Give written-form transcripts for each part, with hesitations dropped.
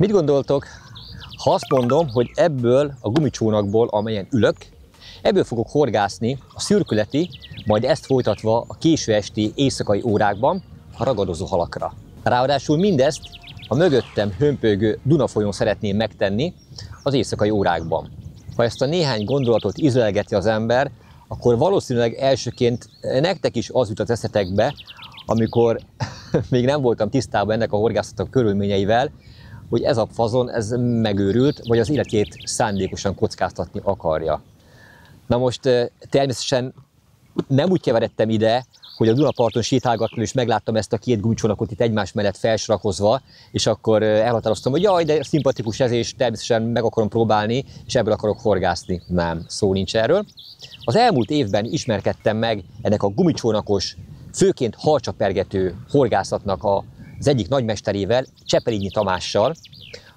Mit gondoltok, ha azt mondom, hogy ebből a gumicsónakból, amelyen ülök, ebből fogok horgászni a szürkületi, majd ezt folytatva a késő esti éjszakai órákban a ragadozó halakra. Ráadásul mindezt a mögöttem hömpölygő Dunafolyón szeretném megtenni az éjszakai órákban. Ha ezt a néhány gondolatot ízlelgeti az ember, akkor valószínűleg elsőként nektek is az jut az eszetekbe, amikor még nem voltam tisztában ennek a horgászatnak körülményeivel, hogy ez a fazon ez megőrült, vagy az életét szándékosan kockáztatni akarja. Na most természetesen nem úgy keveredtem ide, hogy a Dunaparton sétálgattam, és megláttam ezt a két gumicsónakot itt egymás mellett felsorakozva, és akkor elhatároztam, hogy jaj, de szimpatikus ez, és természetesen meg akarom próbálni, és ebből akarok horgászni. Nem, szó nincs erről. Az elmúlt évben ismerkedtem meg ennek a gumicsónakos, főként halcsapergető horgászatnak az egyik nagymesterével, Cseperényi Tamással,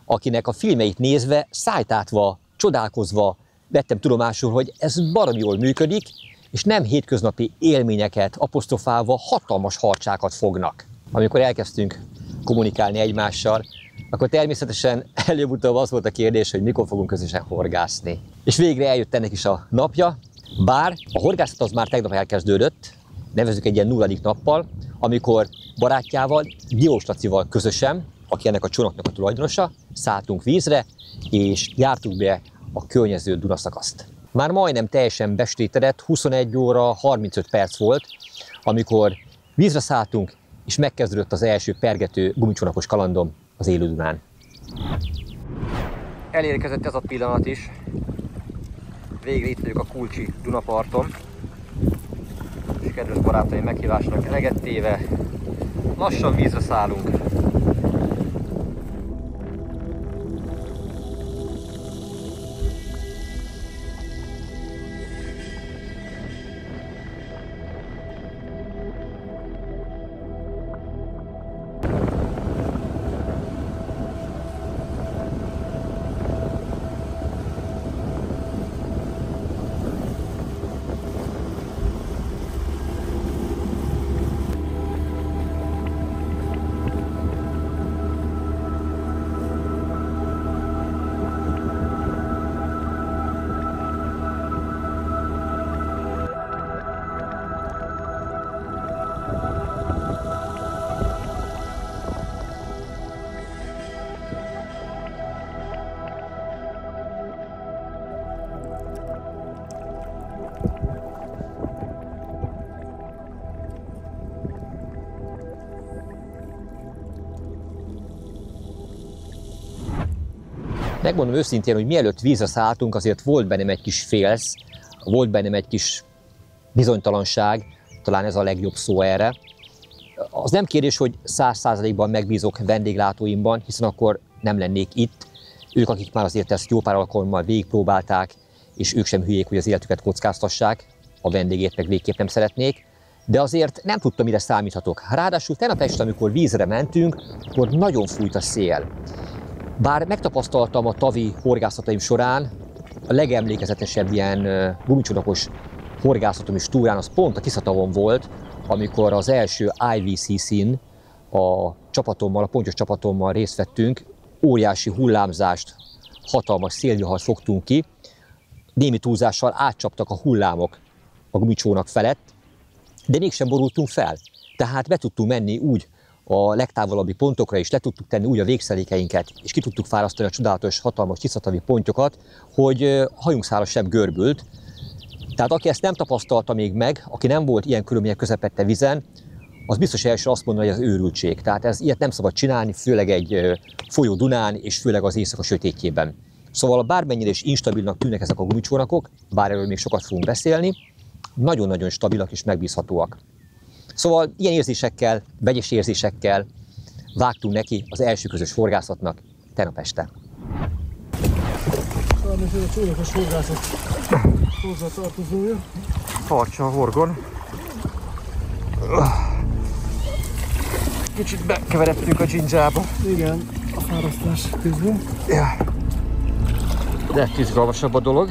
akinek a filmeit nézve, szájtátva, csodálkozva vettem tudomásul, hogy ez baromi jól működik, és nem hétköznapi élményeket apostrofálva hatalmas harcsákat fognak. Amikor elkezdtünk kommunikálni egymással, akkor természetesen előbb-utóbb az volt a kérdés, hogy mikor fogunk közösen horgászni. És végre eljött ennek is a napja, bár a horgászat az már tegnap elkezdődött, nevezzük egy ilyen 0. nappal, amikor barátjával, Diós Lacival közösen, aki ennek a csónaknak a tulajdonosa, szálltunk vízre, és jártuk be a környező Dunaszakaszt. Már majdnem teljesen bestétedett, 21 óra 35 perc volt, amikor vízre szálltunk, és megkezdődött az első pergető gumicsónakos kalandom az élő Dunán. Elérkezett ez a pillanat is. Végre itt vagyok a Kulcsi Dunaparton. És kedves barátaim meghívásnak eleget téve, lassan vízre szállunk. Megmondom őszintén, hogy mielőtt vízre szálltunk, azért volt bennem egy kis félsz, volt bennem egy kis bizonytalanság, talán ez a legjobb szó erre. Az nem kérdés, hogy 100%-ban megbízok vendéglátóimban, hiszen akkor nem lennék itt. Ők, akik már azért ezt jó pár alkalommal végigpróbálták, és ők sem hülyék, hogy az életüket kockáztassák, a vendégét meg végképp nem szeretnék. De azért nem tudtam, mire számíthatok. Ráadásul tegnap este, amikor vízre mentünk, akkor nagyon fújt a szél. Bár megtapasztaltam a tavi horgászataim során, a legemlékezetesebb ilyen gumicsónakos horgászatom és túrán az pont a Tiszatavon volt, amikor az első IVCC-n a csapatommal, a pontyos csapatommal részt vettünk, óriási hullámzást, hatalmas szélvihart fogtunk ki, némi túlzással átcsaptak a hullámok a gumicsónak felett, de mégsem borultunk fel. Tehát be tudtunk menni úgy a legtávolabbi pontokra is, le tudtuk tenni úgy a végszerékeinket, és ki tudtuk fárasztani a csodálatos, hatalmas tiszatavi pontyokat, hogy hajunkszála sem görbült. Tehát aki ezt nem tapasztalta még meg, aki nem volt ilyen körülmények közepette vizen, az biztos első azt mondja, hogy az őrültség. Tehát ilyet nem szabad csinálni, főleg egy folyó Dunán, és főleg az éjszaka sötétjében. Szóval bármennyire is instabilnak tűnnek ezek a gumicsónakok, bár erről még sokat fogunk beszélni, nagyon-nagyon stabilak és megbízhatóak. Szóval ilyen érzésekkel, vegyes érzésekkel vágtunk neki az első közös horgászatnak tegnap este. Sajnos ez a csónakos horgászat hozzátartozója. Tartsa a horgon. Kicsit bekeveredtünk a dzsindzsába. Igen, a fárasztás közben. Ja. De izgalmasabb a dolog.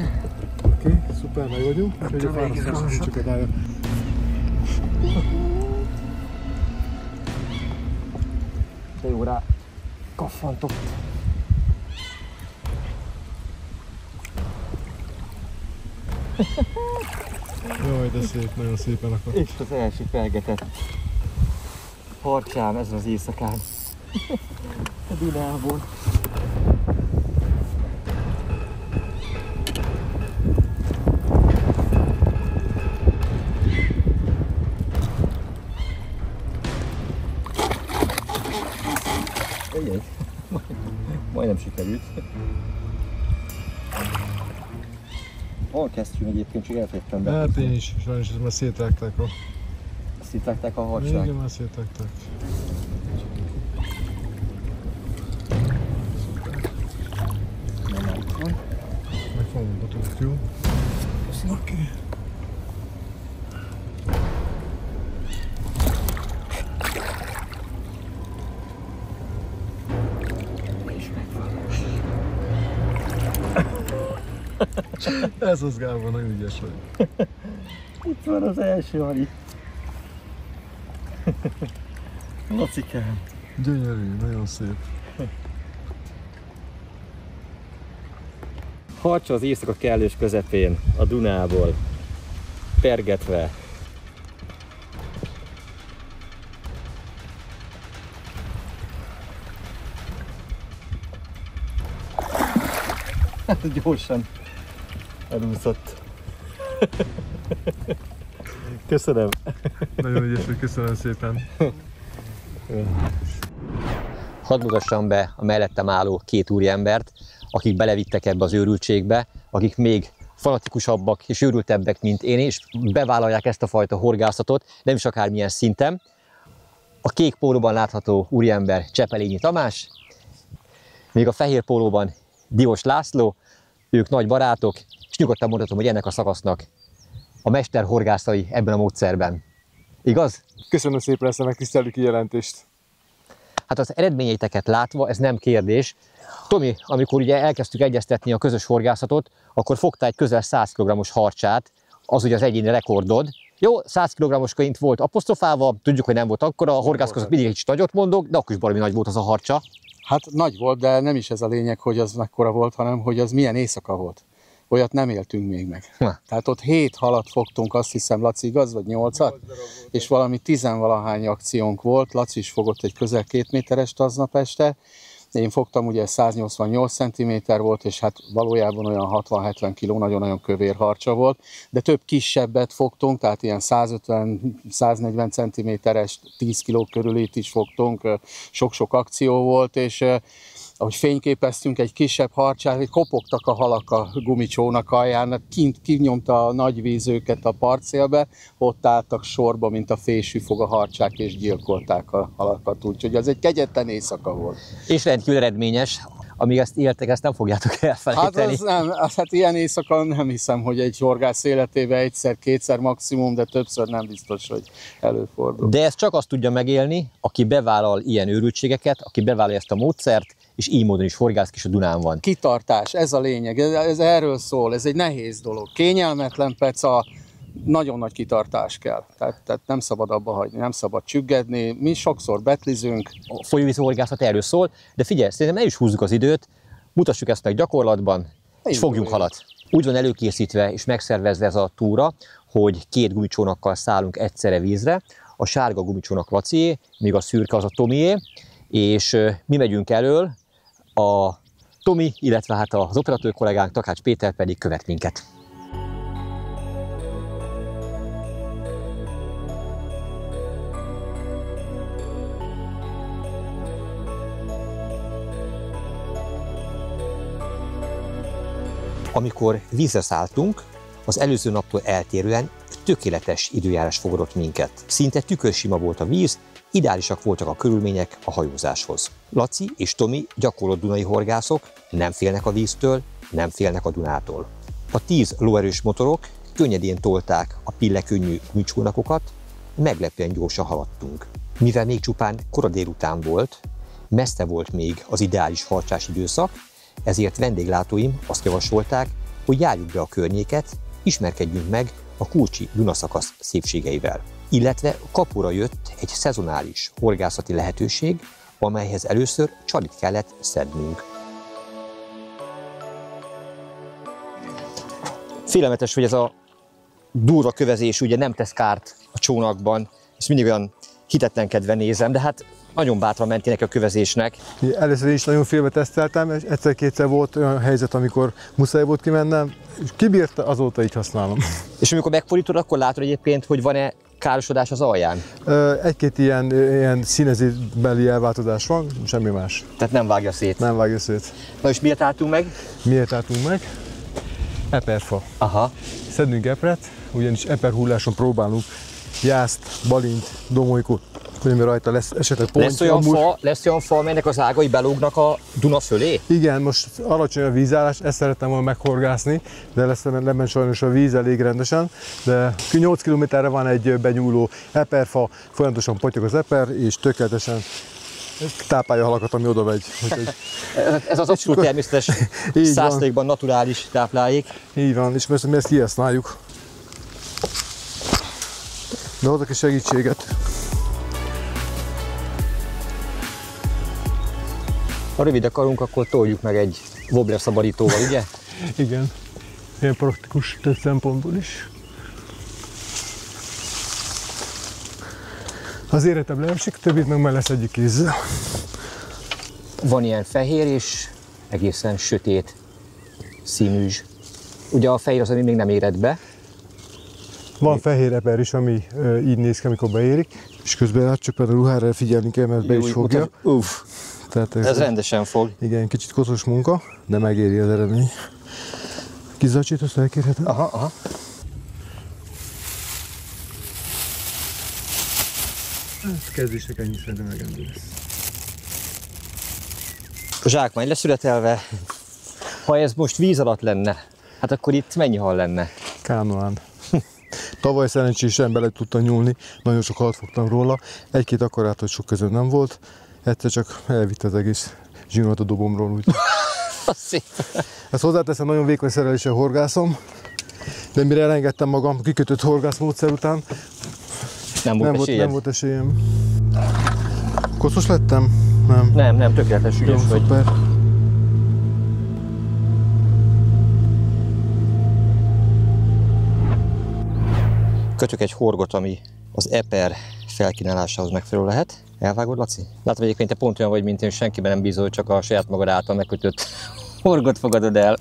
Oké, szuper, meg vagyunk. Úgyhogy a fárasztás nincs akadálya. De jó rá kaffantok. Jaj, de szép, nagyon szépen akar. És az első felgetett harcsám ezen az éjszakán. A Dunából. Egyébként. Majdnem sikerült. Hol kezdjünk egyébként, csak eltettem be. Hát én is, sajnos ezt már szétrágták a... Szétrágták a harcsát? Igen, már szétrágták. Megfogunk, jó? Köszönöm. Oké. Ez az Gábor, nagyon ügyes vagy. Itt van az első hali. Lacikám. Gyönyörű, nagyon szép. Harcsa az éjszaka kellős közepén, a Dunából, pergetve. Hát gyorsan elúszott. Köszönöm. Nagyon ügyes vagy, köszönöm szépen. Hadd mutassam be a mellettem álló két úriembert, akik belevittek ebbe az őrültségbe, akik még fanatikusabbak és őrültebbek, mint én, és bevállalják ezt a fajta horgászatot, nem is akármilyen szinten. A kék pólóban látható úriember Csepelényi Tamás, még a fehér pólóban Diós László, ők nagy barátok, és nyugodtan mondhatom, hogy ennek a szakasznak a mester horgászai ebben a módszerben. Igaz? Köszönöm szépen ezt a megtisztelő kijelentést. Hát az eredményeiteket látva, ez nem kérdés. Tomi, amikor ugye elkezdtük egyeztetni a közös horgászatot, akkor fogtál egy közel 100 kg-os harcsát, az ugye az egyéni rekordod. Jó, 100 kg-os könyv volt apostrofálva, tudjuk, hogy nem volt akkora, a horgász között mindig egy nagyot mondok, de akkor is valami nagy volt az a harcsa. Hát nagy volt, de nem is ez a lényeg, hogy az mekkora volt, hanem hogy az milyen éjszaka volt. Olyat nem éltünk még meg. Tehát ott 7 halat fogtunk, azt hiszem, Laci, igaz, vagy 8-at? És valami 10-valahány akciónk volt. Laci is fogott egy közel 2 méteres aznap este. Én fogtam, ugye 188 cm volt, és hát valójában olyan 60-70 kg, nagyon-nagyon kövér harcsa volt. De több kisebbet fogtunk, tehát ilyen 150-140 cm-es, 10 kg körülét is fogtunk. Sok-sok akció volt, és ahogy fényképeztünk egy kisebb harcsát, hogy kopogtak a halak a gumicsónak alján, kint kinyomta a nagy víz őket a partszélbe, ott álltak sorba, mint a fésűfog a harcsák, és gyilkolták a halakat, úgyhogy ez egy kegyetlen éjszaka volt. És rendkívül eredményes, amíg ezt éltek, ezt nem fogjátok elfelejteni. Hát, az nem, hát ilyen éjszaka nem hiszem, hogy egy horgász életében egyszer-kétszer maximum, de többször nem biztos, hogy előfordul. De ezt csak azt tudja megélni, aki bevállal ilyen őrültségeket, aki bevállalja ezt a módszert, és így módon is horgász is a Dunán van. Kitartás, ez a lényeg, ez erről szól, ez egy nehéz dolog. Kényelmetlen peca, nagyon nagy kitartás kell, tehát nem szabad abba hagyni, nem szabad csüggedni, mi sokszor betlizünk. A folyóvízi horgászat erről szól, de figyelj, szerintem el is húzzuk az időt, mutassuk ezt meg gyakorlatban, és fogjunk halat. Úgy van előkészítve és megszervezve ez a túra, hogy 2 gumicsónakkal szállunk egyszerre vízre, a sárga gumicsónak Lacié, míg a szürke az a Tomié, és mi megyünk elől, a Tomi, illetve hát az operatőr kollégánk Takács Péter pedig követ minket. Amikor vízre szálltunk, az előző naptól eltérően tökéletes időjárás fogadott minket. Szinte tükörsima volt a víz, ideálisak voltak a körülmények a hajózáshoz. Laci és Tomi gyakorlott dunai horgászok, nem félnek a víztől, nem félnek a Dunától. A 10 lóerős motorok könnyedén tolták a pillekönnyű gumicsónakokat, meglepően gyorsan haladtunk. Mivel még csupán kora délután volt, messze volt még az ideális harcsás időszak, ezért vendéglátóim azt javasolták, hogy járjuk be a környéket, ismerkedjünk meg a Kulcsi Dunaszakasz szépségeivel. Illetve kapura jött egy szezonális horgászati lehetőség, amelyhez először csalit kellett szednünk. Félelmetes, hogy ez a durva kövezés ugye nem tesz kárt a csónakban. Ezt mindig olyan hitetlenkedve nézem, de hát nagyon bátran mentének a kövezésnek. Először is nagyon félve teszteltem, és egyszer-kétszer volt olyan helyzet, amikor muszáj volt kimennem, és kibírta, azóta így használom. És amikor megfordítod, akkor látod egyébként, hogy van-e károsodás az alján? Egy-két ilyen színezésbeli elváltozás van, semmi más. Tehát nem vágja szét. Nem vágja szét. Na és miért álltunk meg? Miért álltunk meg? Eperfa. Aha. Szedünk epret, ugyanis eperhulláson próbálunk jászt, balint, domolykot, hogy rajta lesz esetleg pontja. Lesz olyan fa, amelynek az ágai belógnak a Duna fölé? Igen, most alacsony a vízállás, ezt szerettem volna meghorgászni, de lesz lement sajnos a víz elég rendesen, de 8 kilométerre van egy benyúló eperfa, folyamatosan potyog az eper, és tökéletesen táplálja a halakat, ami oda megy. Ez az abszolút természetes, 100%-ban naturális táplálék. Így van, és persze mi ezt kihasználjuk. Behozok egy segítséget. Ha rövid akarunk, akkor toljuk meg egy wobbler szabadítóval, ugye? Igen, ilyen praktikus szempontból is. Az éretebb leesik, többit meg már lesz egyik kézzel. Van ilyen fehér és egészen sötét színűzs. Ugye a fehér az, ami még nem éred be. Van fehér eper is, ami így néz ki, amikor beérik, és közben átcsöppen a ruhára figyelni kell, mert be is fogja. Tehát ez rendesen fog. Igen, kicsit koszos munka, de megéri az eredmény. Kis zacsit, azt elkérheted? Aha. Kezdésnek ennyi szerintem elegendő lesz. A zsákmány leszületelve. Ha ez most víz alatt lenne, hát akkor itt mennyi hal lenne? Kánoán. Tavaly szerencsésen bele tudtam nyúlni, nagyon sok halat fogtam róla. Egy-két akkorát, hogy sok közön nem volt. Egyszer csak elvitt az egész zsinót a dobomról. Úgy. Ezt hozzáteszem, nagyon vékony szereléssel horgászom, de mire elengedtem magam kikötött horgászmódszer után, nem volt esélyem. Koszos lettem? Nem, tökéletes, ügyes vagy. Szuper. Kötök egy horgot, ami az eper felkínálásához megfelelő lehet. Elvágod, Laci? Látom egyébként, te pont olyan vagy, mint én, senkiben nem bízol, csak a saját magad által megkötött horgot fogadod el.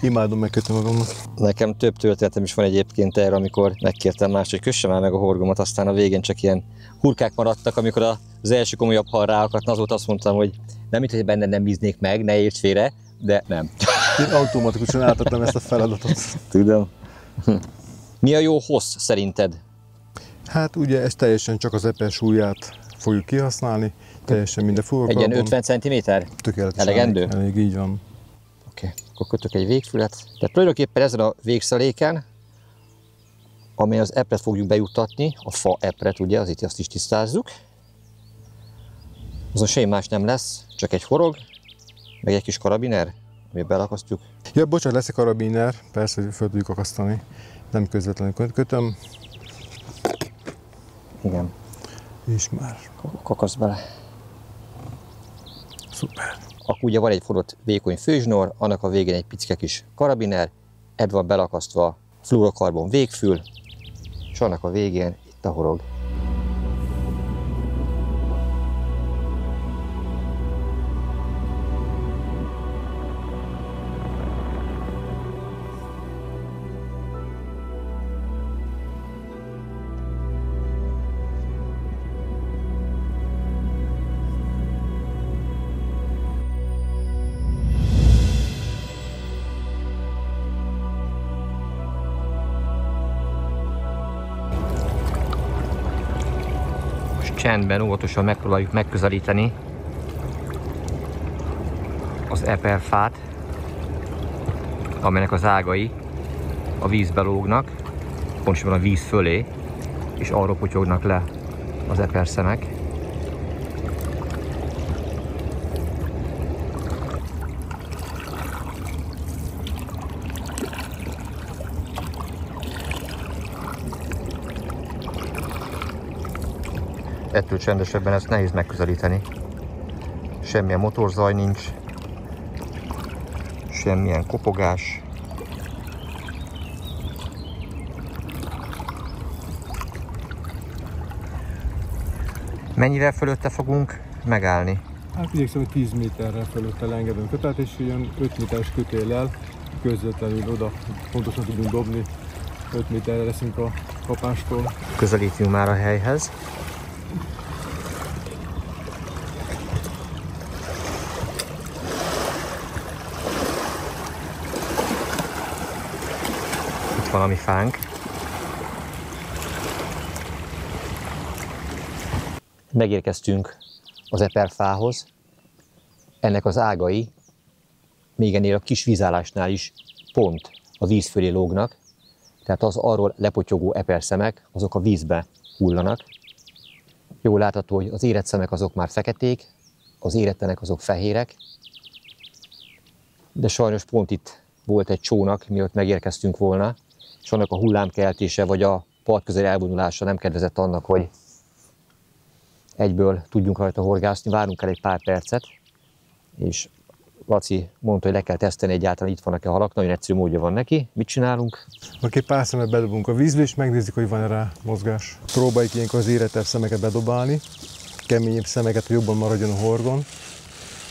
Imádom megkötni magamnak. Nekem több történetem is van egyébként erre, amikor megkértem mást, hogy kössem el meg a horgomat, aztán a végén csak ilyen hurkák maradtak, amikor az első komolyabb hal ráakadt, azóta azt mondtam, hogy nem mint, hogy benned nem bíznék meg, ne érts félre, de nem. Én automatikusan átadtam ezt a feladatot. Tudom. Mi a jó hossz szerinted? Hát ugye ez teljesen csak az eper súlyát fogjuk kihasználni, teljesen minden fúrokban. Egy ilyen 50 cm? Tökéletesen. Elegendő? Elég, így van. Oké, akkor kötök egy végfület. Tehát tulajdonképpen ezen a végszeléken, amely az epret fogjuk bejuttatni, a fa epret, ugye, az itt azt is tisztázzuk. Azon semmi más nem lesz, csak egy horog, meg egy kis karabiner, amit belakasztjuk. Ja, bocsánat, lesz egy karabiner, persze, hogy fel tudjuk akasztani. Nem közvetlenül kötöm. Igen. És már. Kakasz bele. Szuper. Akkor ugye van egy forrott vékony főzsnor, annak a végén egy picike kis karabiner, ebben van belakasztva fluorokarbon végfül, és annak a végén itt a horog. Csendben, óvatosan megpróbáljuk megközelíteni az eperfát, amelynek az ágai a vízbe lógnak, pontosabban a víz fölé, és arról potyognak le az eperszemek. Ettől csendesebben ezt nehéz megközelíteni. Semmilyen motorzaj nincs, semmilyen kopogás. Mennyivel fölötte fogunk megállni? Hát igyekszem, hogy 10 méterre fölötte leengedünk kötelt, és ilyen 5 méteres kötéllel közvetlenül oda pontosan tudunk dobni. 5 méterre leszünk a kapástól. Közelítünk már a helyhez. Itt valami fánk. Megérkeztünk az eperfához. Ennek az ágai még ennél a kis vízállásnál is pont a víz fölé lógnak, tehát az arról lepotyogó eperszemek, azok a vízbe hullanak. Jól látható, hogy az érett szemek azok már feketék, az éretlenek azok fehérek, de sajnos pont itt volt egy csónak, mielőtt megérkeztünk volna, és annak a hullámkeltése vagy a part közeli elvonulása nem kedvezett annak, hogy egyből tudjunk rajta horgászni, várunk el egy pár percet, és Laci mondta, hogy le kell tesztelni egyáltalán, itt vannak-e halak, nagyon egyszerű módja van neki. Mit csinálunk? Akkor pár szemet bedobunk a vízbe, és megnézzük, hogy van-e rá mozgás. Próbáljuk ilyenkor az érettebb szemeket bedobálni, keményebb szemeket, hogy jobban maradjon a horgon,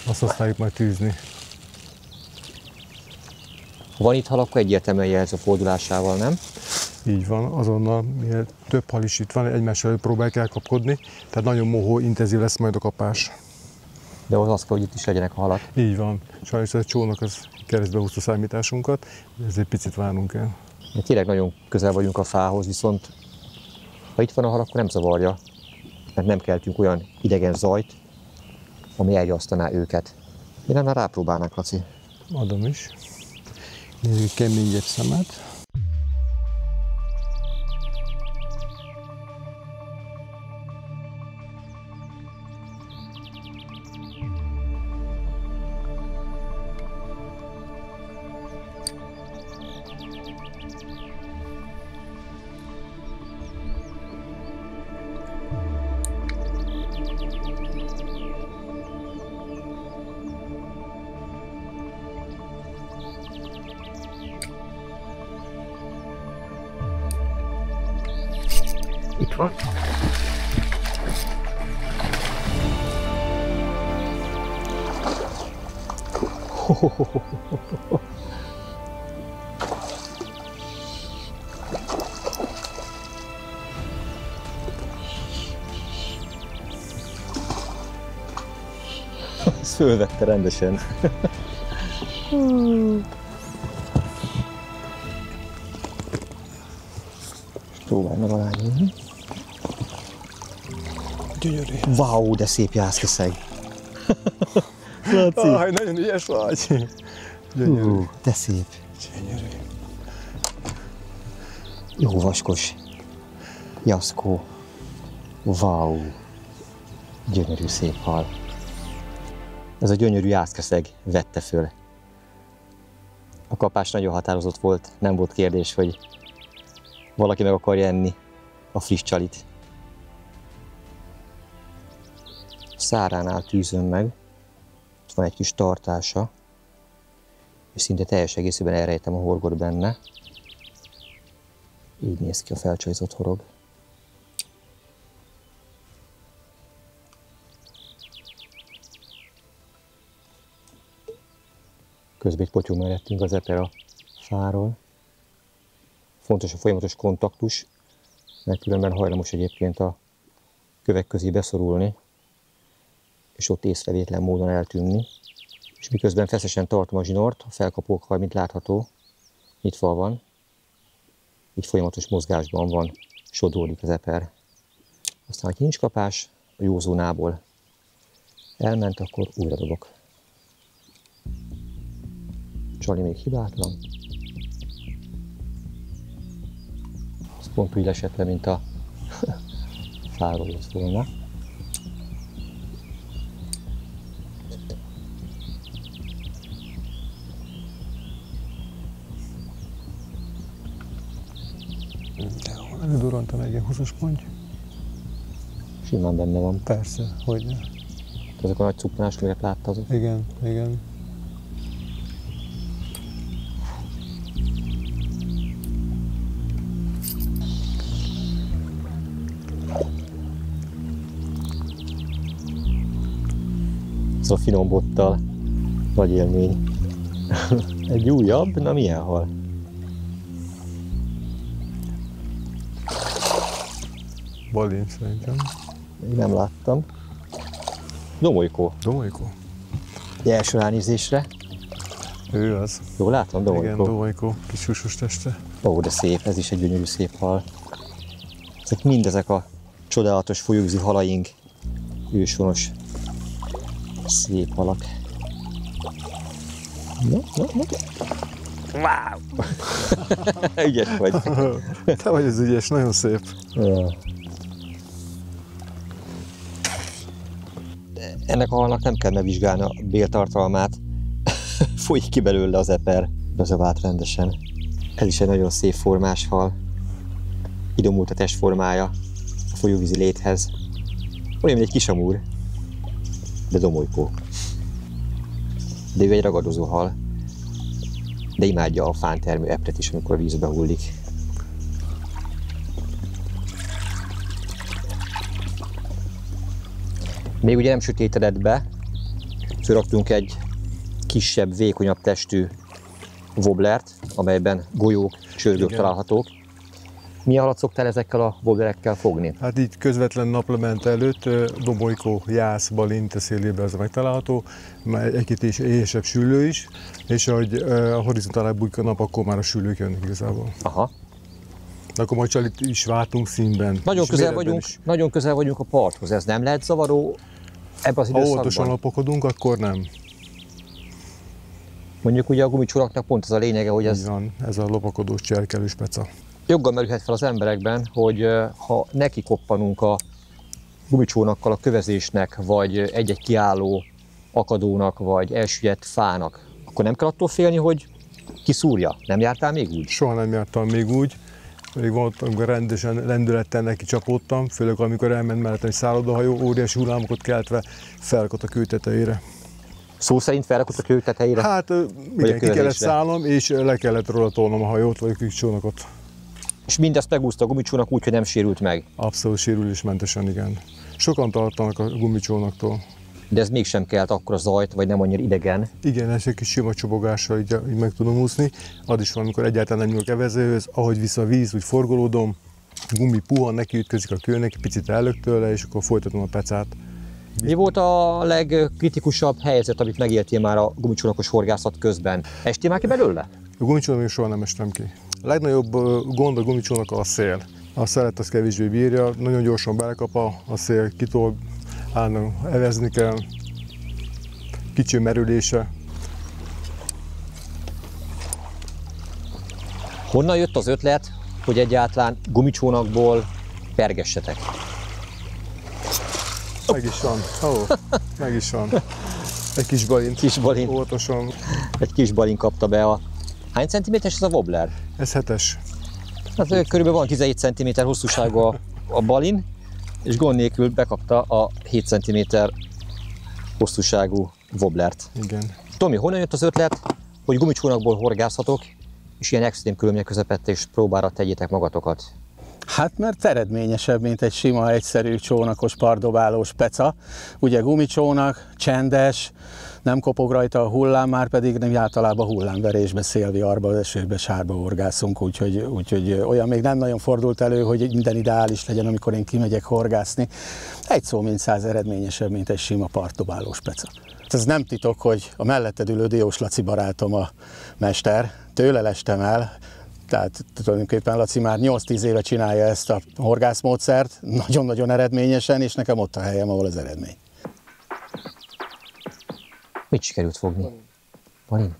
azt használjuk majd tűzni. Ha van itt hal, akkor egyértelműen jelz a fordulásával, nem? Így van, azonnal mivel több hal is itt van, egymás előtt próbálják elkapkodni, tehát nagyon mohó, intenzív lesz majd a kapás. De az kell, hogy itt is legyenek a halak. Így van. Sajnos ez a csónak az keresztbe húzta számításunkat, ezért egy picit várnunk kell. Tényleg nagyon közel vagyunk a fához, viszont ha itt van a hal, akkor nem zavarja, mert nem keltünk olyan idegen zajt, ami elriasztaná őket. Mi lenne, rápróbálnánk, Laci? Adom is. Nézzük keményebb szemet. Itt van. Ez fölvette rendesen. Próbálj meg alányulni. Gyönyörű. Wow, de szép jászkeszeg. Laci. Aj, nagyon ügyes vagy. Gyönyörű. De szép. Gyönyörű. Jó vaskos. Jaszkó. Wow. Gyönyörű szép hal. Ez a gyönyörű jászkeszeg vette föl. A kapás nagyon határozott volt, nem volt kérdés, hogy valaki meg akarja enni a friss csalit. A száránál tűzöm meg, ott van egy kis tartása, és szinte teljes egészében elrejtem a horgot benne. Így néz ki a felcsajzott horog. Közben egy potyog mellettünk az eper a fáról. Fontos a folyamatos kontaktus, mert különben hajlamos egyébként a kövek közé beszorulni, és ott észrevétlen módon eltűnni. És miközben feszesen tartom a zsinort, a felkapókhaj, mint látható, nyitva van, így folyamatos mozgásban van, sodródik az eper. Aztán, ha nincs kapás, a jó zónából elment, akkor újra dobok. Csali még hibátlan. Az pont úgy esett le, mint a fáról jött volna. Elődurantan egy ilyen 20-as ponty. Simán benne van. Persze, hogyne. Ezek a nagy cupnás, amiket láttad. Igen, igen. Szóval finom bottal. Nagy élmény. Egy újabb? Na milyen hal? Balin szerintem. Még nem láttam. Domolykó. Domolykó? Első ránézésre. Ő az. Jól látom, domolykó. Igen, domolykó. Kis susos teste. Ó, de szép, ez is egy gyönyörű szép hal. Mindezek a csodálatos folyóvízi halaink. Őshonos. Szép halak. Na. Wow! Ügyes vagy. Te vagy az ügyes, nagyon szép. Ja. Ennek a halnak nem kell megvizsgálni a béltartalmát. Folyik ki belőle az eper. Bezavált rendesen. Ez is egy nagyon szép formás hal. Idomult a testformája a folyóvízi léthez. Olyan, mint egy kisamúr, de domolykó. De ő egy ragadozó hal, de imádja a fántermő epret is, amikor a vízbe hullik. Még ugye nem sötétedett be, fölraktunk egy kisebb, vékonyabb testű wobblert, amelyben golyók, csörgők találhatók. Milyen halat szoktál ezekkel a wobblerekkel fogni? Hát így közvetlen naplement előtt domolykó, jász, balint szélében az megtalálható, egy-két éhesebb süllő is, és ahogy a horizontálán bújik a nap, akkor már a süllők jönnek igazából. Aha. De akkor majd csalit is váltunk színben. Nagyon közel vagyunk a parthoz, ez nem lehet zavaró ebben az időszakban? Ha óvatosan lopakodunk, akkor nem. Mondjuk ugye a gumicsónaknak pont az a lényege, hogy ez... Van, ez a lopakodós cserkelős peca. Joggal merülhet fel az emberekben, hogy ha neki koppanunk a gumicsónakkal a kövezésnek, vagy egy-egy kiálló akadónak, vagy elsüllyedt fának, akkor nem kell attól félni, hogy kiszúrja. Nem jártál még úgy? Soha nem jártam még úgy. Még volt, amikor rendesen lendülettel neki csapódtam, főleg amikor elment mellettem egy szállodahajó, óriási hullámokat keltve felrakott a kő tetejére. Szó szerint felrakott a kő tetejére? Hát igen, ki kellett szállnom, és le kellett róla tolnom a hajót, vagy a kis csónakot. És mindezt megúszta a gumicsónak úgy, hogy nem sérült meg? Abszolút sérülésmentesen, igen. Sokan tartanak a gumicsónaktól. De ez mégsem kelt akkora zajt, vagy nem annyira idegen? Igen, ez egy kis sima csobogással így meg tudom úszni. Az is van, amikor egyáltalán nem nyúlok evezőhöz, ahogy vissza a víz, úgy forgolódom, gumi puhan, neki ütközik a kőnek, picit ellök tőle, és akkor folytatom a pecát. Mi volt a legkritikusabb helyzet, amit megéltél már a gumicsónakos horgászat közben? Estél már ki belőle? A gumicsónak még soha nem estem ki. A legnagyobb gond a gumicsónak a szél. A szelet az kevésbé bírja, nagyon gyorsan belekap a szél, kitol, evezni kell, kicsi merülése. Honnan jött az ötlet, hogy egyáltalán gumicsónakból pergessetek? Meg is van, meg is van. Egy kis balint. Kis balint. Óvatosan. Egy kis balint kapta be a... Hány centiméteres ez a wobbler? Ez 7-es. Hát körülbelül van 17 cm hosszúságú a balin, és gond nélkül bekapta a 7 cm hosszúságú wobblert. Igen. Tomi, honnan jött az ötlet, hogy gumicsónakból horgászhatok, és ilyen extrém körülmények közepette és próbára tegyétek magatokat? Hát mert eredményesebb, mint egy sima, egyszerű csónakos, pardobálós peca. Ugye gumicsónak, csendes, nem kopog rajta a hullám, már pedig nem általában hullámverésbe, szélviharba, esőbe, sárba horgászunk, úgyhogy olyan még nem nagyon fordult elő, hogy minden ideális legyen, amikor én kimegyek horgászni. Egy szó mint 100 eredményesebb, mint egy sima partdobálós peca. Ez nem titok, hogy a melletted ülő Diós Laci barátom a mester, tőle lestem el. Tehát tulajdonképpen Laci már 8-10 éve csinálja ezt a horgászmódszert, nagyon-nagyon eredményesen, és nekem ott a helyem, ahol az eredmény. Mit sikerült fogni? Balin?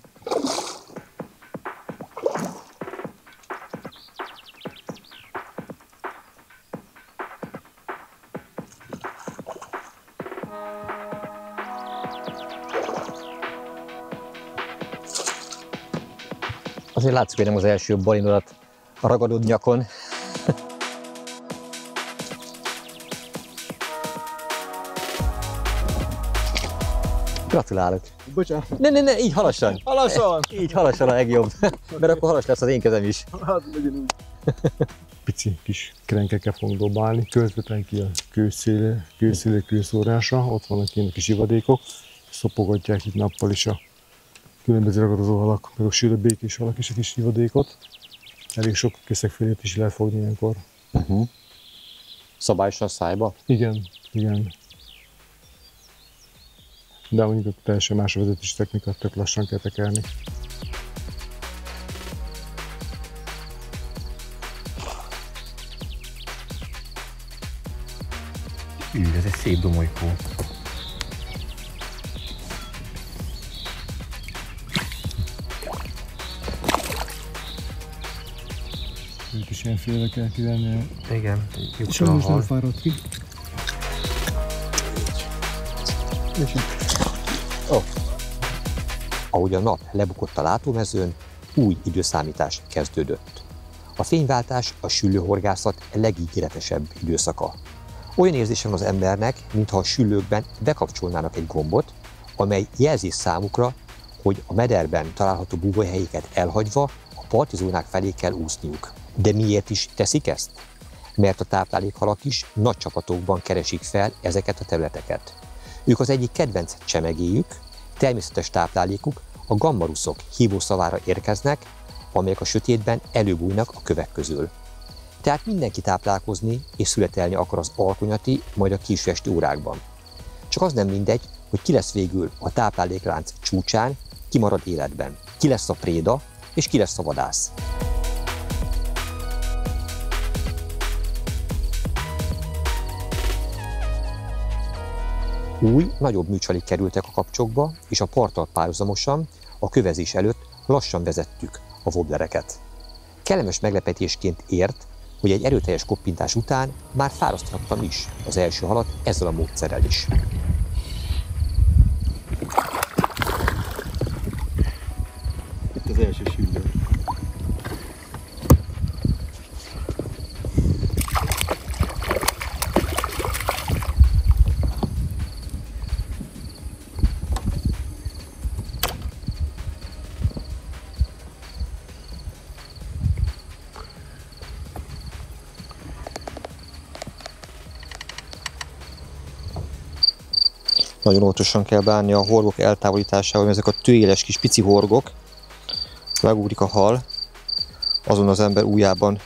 Azért látszik, hogy nem az első balinodat ragadod nyakon. Gratulálok! Bocsánat. Ne, így halassan! Halassan! Így halassan a legjobb, mert akkor halas lesz az én kezem is. Hát legyen úgy. Pici kis krenkekkel fogunk dobálni, közvetlen ki a kőszéle kőszórása, ott vannak ilyen kis ivadékok, szopogatják itt nappal is a különböző ragadozó halak, meg a sűrű békés halak is a kis hívadékot. Elég sok készekfélét is lehet fogni ilyenkor. Szabályosan szájba? Igen, igen. De mondjuk teljesen más a vezetési technika, tök lassan kell tekerni. Ez egy szép domolykó. Őt is ilyen félre kell kivenni. Igen, Sajnos nem fáradt ki. Ahogy a nap lebukott a látómezőn, új időszámítás kezdődött. A fényváltás a süllőhorgászat legígéretesebb időszaka. Olyan érzése van az embernek, mintha a süllőkben bekapcsolnának egy gombot, amely jelzi számukra, hogy a mederben található búvóhelyéket elhagyva a partizónák felé kell úszniuk. De miért is teszik ezt? Mert a táplálékhalak is nagy csapatokban keresik fel ezeket a területeket. Ők az egyik kedvenc csemegéjük, természetes táplálékuk a gammaruszok hívószavára érkeznek, amelyek a sötétben előbújnak a kövek közül. Tehát mindenki táplálkozni és születelni akar az alkonyati, majd a késő esti órákban. Csak az nem mindegy, hogy ki lesz végül a tápláléklánc csúcsán, ki marad életben. Ki lesz a préda, és ki lesz a vadász. Új, nagyobb műcsalig kerültek a kapcsokba, és a parttal párhuzamosan, a kövezés előtt lassan vezettük a wobblereket. Kellemes meglepetésként ért, hogy egy erőteljes koppintás után már fáraszthattam is az első halat ezzel a módszerrel is. Itt az első süllő. Nagyon óvatosan kell bánni a horgok eltávolításával, mert ezek a tőéles kis pici horgok, megugrik a hal, azon az ember ujjában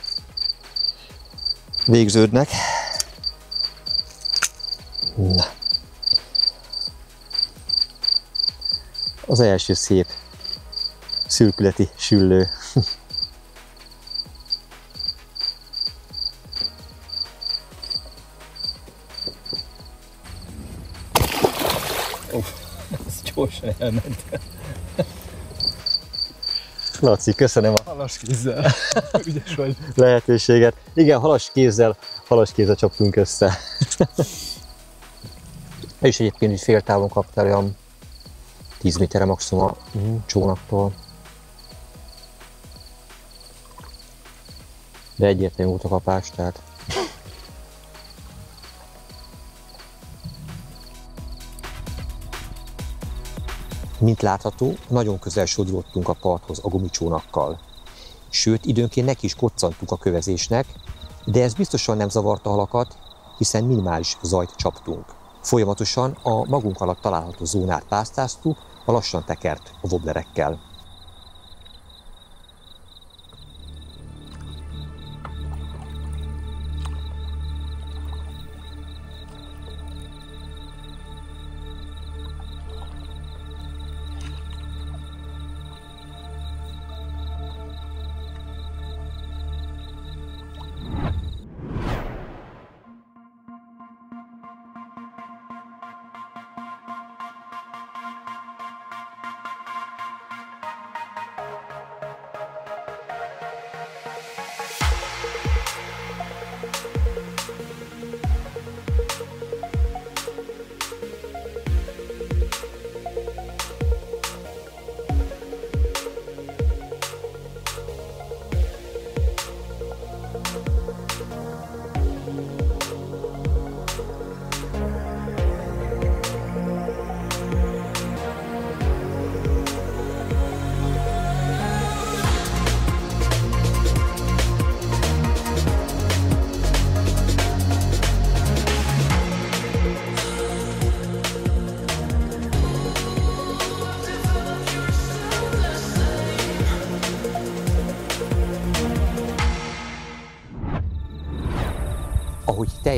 végződnek. Na. Az első szép szürkületi süllő. Ez gyorsan elment. Laci, köszönöm a Halas kézzel. Ügyes vagy. lehetőséget. Igen, halas kézzel csaptunk össze. És egyébként is fél távon kaptál olyan 10 méterre maximum a csónaktól. De egyértelmű volt a kapás, tehát... Mint látható, nagyon közel sodródtunk a parthoz a gumicsónakkal. Sőt, időnként neki is koccantunk a kövezésnek, de ez biztosan nem zavarta a halakat, hiszen minimális zajt csaptunk. Folyamatosan a magunk alatt található zónát pásztáztuk a lassan tekert wobblerekkel.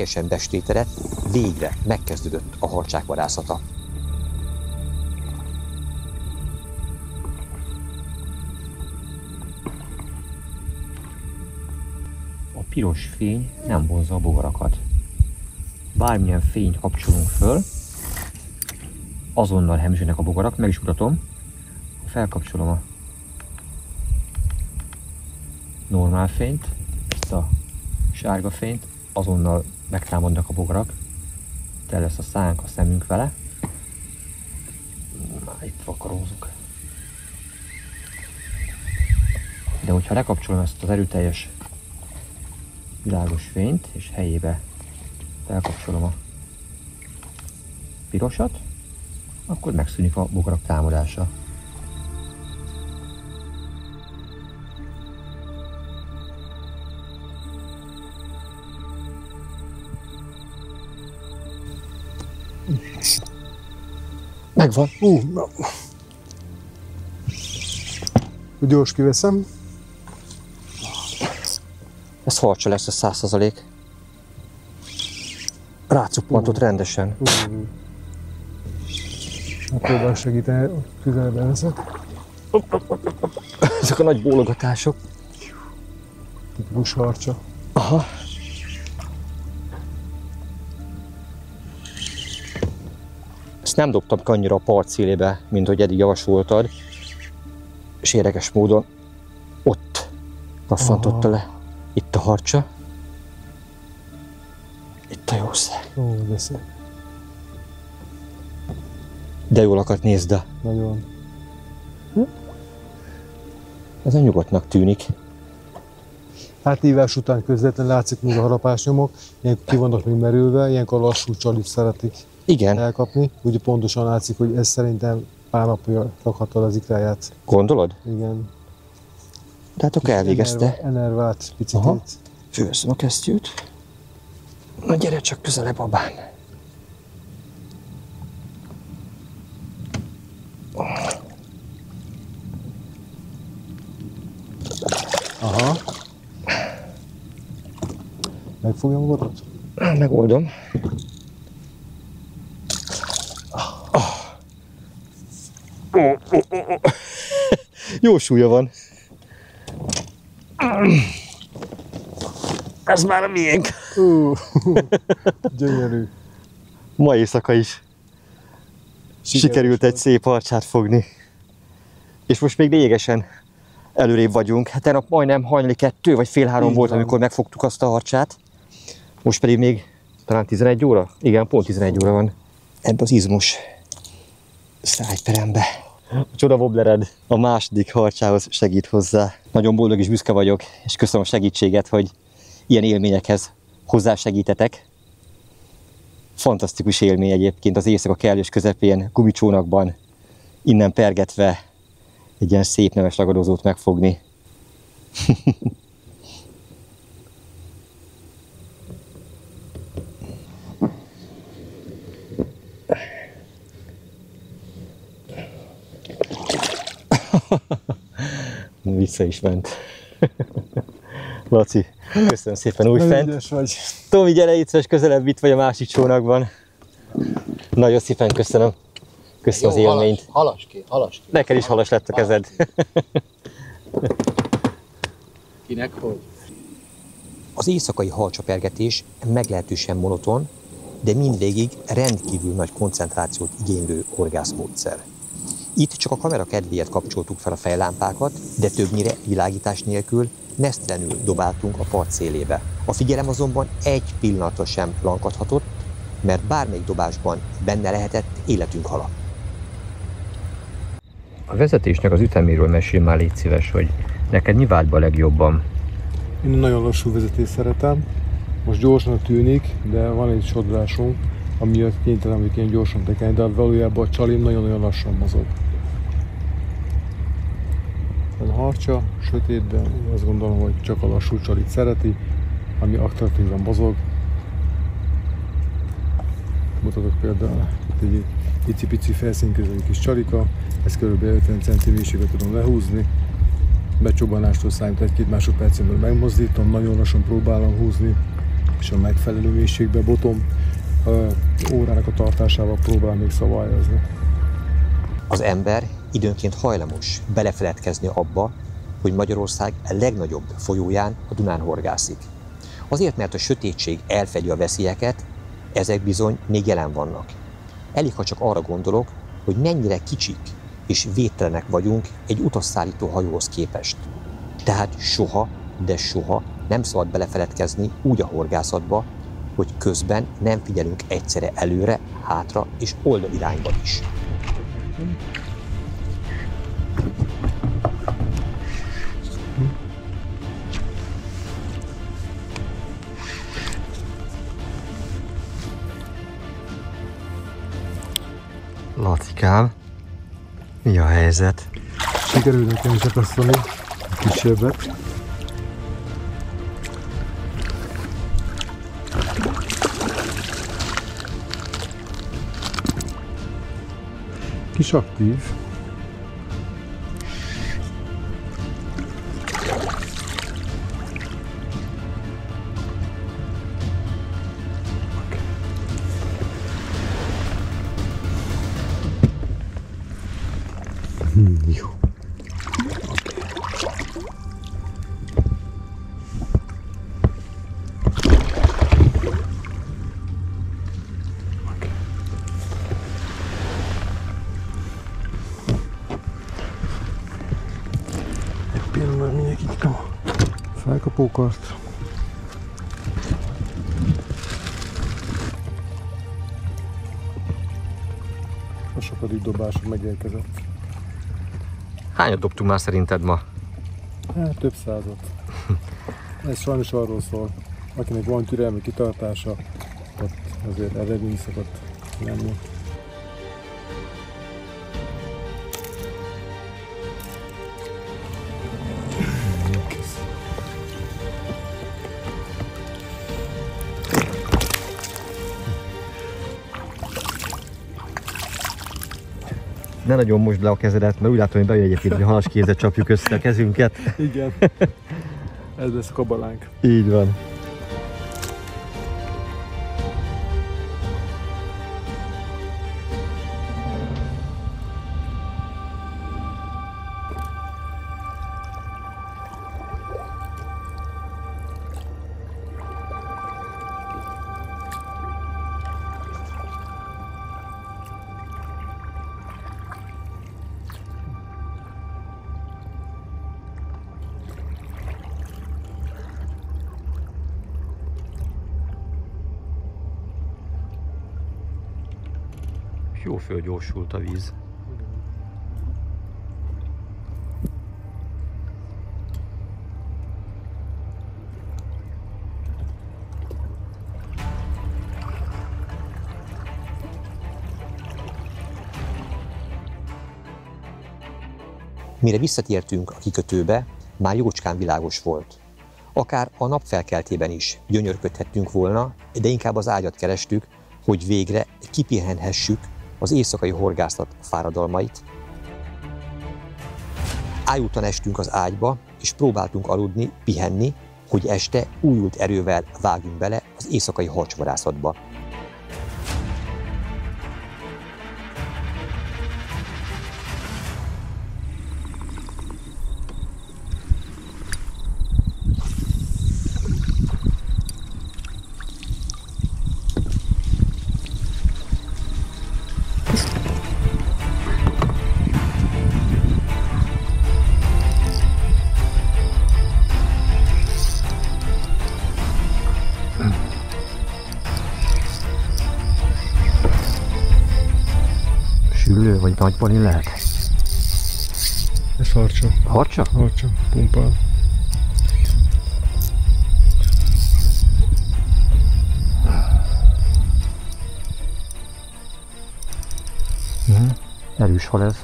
teljesen bestétedett, végre megkezdődött a harcsák vadászata. A piros fény nem vonzza a bogarakat. Bármilyen fényt kapcsolunk föl, azonnal hemzsönek a bogarak, meg is mutatom. Ha felkapcsolom a normál fényt, ezt a sárga fényt, azonnal megtámadnak a bogarak. Tel lesz a szánk, a szemünk vele. Már itt vakarózunk. De hogyha lekapcsolom ezt az erőteljes világos fényt, és helyébe felkapcsolom a pirosat, akkor megszűnik a bogarak támadása. Megvan. Gyors kiveszem. Ez harcsa lesz a 100%. Rácuppantott rendesen. Próbál segíteni, közelben leszek. Ezek a nagy bólogatások. Tipikus harcsa. Aha. Ezt nem dobtam annyira a part szélébe, mint hogy eddig javasoltad. És érdekes módon ott kaffantotta le. Itt a harcsa. Itt a jószág. Ó, de szép. De jól akart nézd. Nagyon. Ez a nyugodtnak tűnik. Hát ívás után közvetlenül látszik még a harapásnyomok, ilyenkor ki vannak még merülve, ilyenkor lassú csalit szeretik Igen. elkapni. Ugye pontosan látszik, hogy ez szerintem pár napja rakhatta az ikráját. Gondolod? Igen. De hát akkor elvégezte. Enervált picit. Főveszem a kesztyűt. Na gyere csak közelebb, babán. Aha. Megfogja magadat? Megoldom. Jó súlya van. Ez már a miénk. Gyönyörű. Ma éjszaka is sikerült egy szép harcsát fogni. És most még lényegesen előrébb vagyunk. Hát tegnap majdnem hajnali 2 vagy fél 3 volt, amikor megfogtuk azt a harcsát. Most pedig még talán 11 óra? Igen, pont 11 óra van. Ebbe az izmos szájperembe. A csoda wobblered a második harcsához segít hozzá. Nagyon boldog és büszke vagyok, és köszönöm a segítséget, hogy ilyen élményekhez hozzásegítetek. Fantasztikus élmény egyébként az éjszaka kellős közepén, gumicsónakban, innen pergetve egy ilyen szép neves ragadozót megfogni. Vissza is ment. Laci, köszönöm szépen újfent. Tomi, gyere itt, és közelebb itt vagy a másik csónakban. Nagyon szépen köszönöm. Köszönöm az élményt. Halas ki. Neked is halas lett a kezed. Kinek hogy? Az éjszakai halcsapergetés meglehetősen monoton, de mindvégig rendkívül nagy koncentrációt igénylő horgászmódszer. Itt csak a kamera kedvéért kapcsoltuk fel a fejlámpákat, de többnyire világítás nélkül mesztelenül dobáltunk a part szélébe. A figyelem azonban egy pillanatra sem lankadhatott, mert bármelyik dobásban benne lehetett életünk hala. A vezetésnek az üteméről mesél már, légy szíves, hogy neked mi vált be a legjobban? Én nagyon lassú vezetést szeretem. Most gyorsan tűnik, de van egy sodrásunk, amiatt kénytelen vagyok ilyen gyorsan tekerni, de valójában a csalim nagyon-nagyon lassan mozog. A harcsa sötétben, azt gondolom, hogy csak a lassú csalit szereti, ami attraktívan mozog. Mutatok például egy icipici felszínközelű kis csalika, ezt kb. 50 cm-ig tudom lehúzni. Becsobbanástól számít 1-2 másodpercen belül megmozdítom, nagyon lassan próbálom húzni, és a megfelelő mélységbe botom órának a tartásával próbál még szabályozni. Az ember időnként hajlamos belefeledkezni abba, hogy Magyarország a legnagyobb folyóján, a Dunán horgászik. Azért, mert a sötétség elfedi a veszélyeket, ezek bizony még jelen vannak. Elég, ha csak arra gondolok, hogy mennyire kicsik és védtelenek vagyunk egy utasszállító hajóhoz képest. Tehát soha, de soha nem szabad belefeledkezni úgy a horgászatba, hogy közben nem figyelünk egyszerre előre, hátra és oldalirányba is. Lacikám, mi a helyzet? Sikerül nekem is akasztani a kisebbet. Kis aktív. Jó. Pillanatban mindenki a felkapókart. A sokadik dobásra megérkezett. Hányat dobtunk már szerinted ma? Hát több százat. Ez sajnos arról szól, akinek van türelmi kitartása, ott azért eredmény szokott lenni. Ne nagyon most le a kezedet, mert úgy látom, hogy bejön egyébként, hogy halas kézzel csapjuk össze a kezünket. Igen. Ez lesz a kabalánk. Így van. Jó fölgyorsult a víz. Mire visszatértünk a kikötőbe, már jócskán világos volt. Akár a nap felkeltében is gyönyörködhettünk volna, de inkább az ágyat kerestük, hogy végre kipihenhessük az éjszakai horgászat fáradalmait. Ájultan estünk az ágyba, és próbáltunk aludni, pihenni, hogy este újult erővel vágjunk bele az éjszakai harcsvadászatba. Sülő vagy nagybani lehet? Ez harcsa. Harcsa? Harcsa, pumpál. Erős hal ez.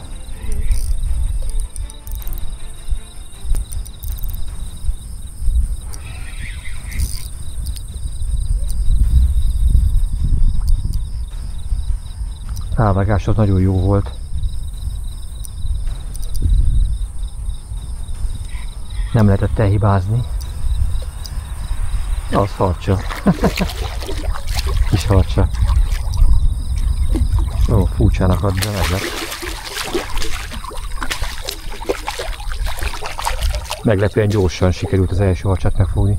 Rávágás az nagyon jó volt. Nem lehetett elhibázni. Az harcsa. Kis harcsa. Ó, furcsának ad, de meg lett. Meglepően gyorsan sikerült az első harcsát megfogni.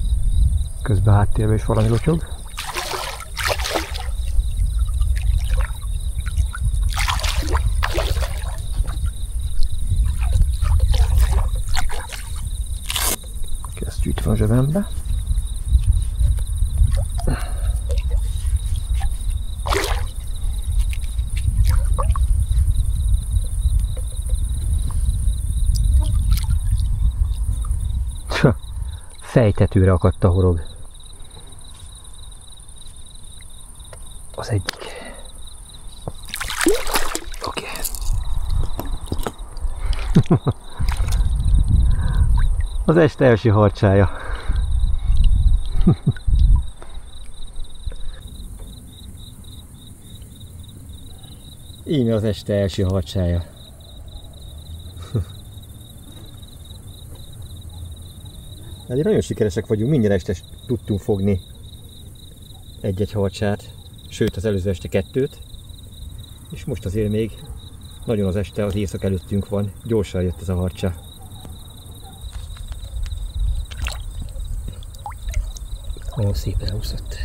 Közben háttérben is valami lotyog. Kesztyű itt van a zsebembe. Fejtetőre akadt a horog. Az egyik. Oké. Az este első harcsája. Íme az este első harcsája. Azért nagyon sikeresek vagyunk, minden este tudtunk fogni egy-egy harcsát, sőt az előző este 2-t, és most azért még nagyon az este, az éjszak előttünk van, gyorsan jött ez a harcsa. Ó, szépen elúszott.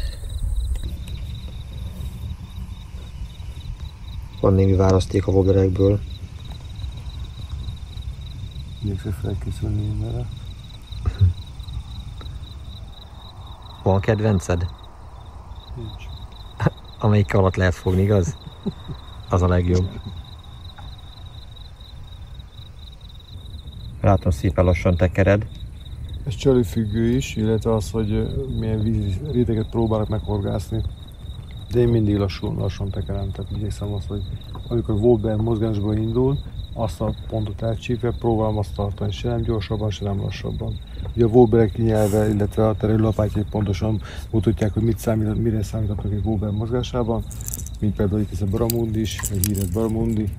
Van némi választék a wobblerekből. Mégse felkészülni mindenre. Van kedvenced? Nincs. Amelyik alatt lehet fogni, igaz? Az a legjobb. Látom, szépen lassan tekered. Ez csalifüggő is, illetve az, hogy milyen vízi réteget próbálok meghorgászni. De én mindig lassan tekerem, tehát igyekszem azt, hogy amikor wobbler mozgásba indul, azt a pontot elcsípve próbálom azt tartani, se nem gyorsabban, se nem lassabban. Ugye a wobblerek nyelve, illetve a terülapátjai pontosan mutatják, hogy mire számíthatunk egy wobbler mozgásában, mint például itt ez a Barramundi is, egy híres Barramundi.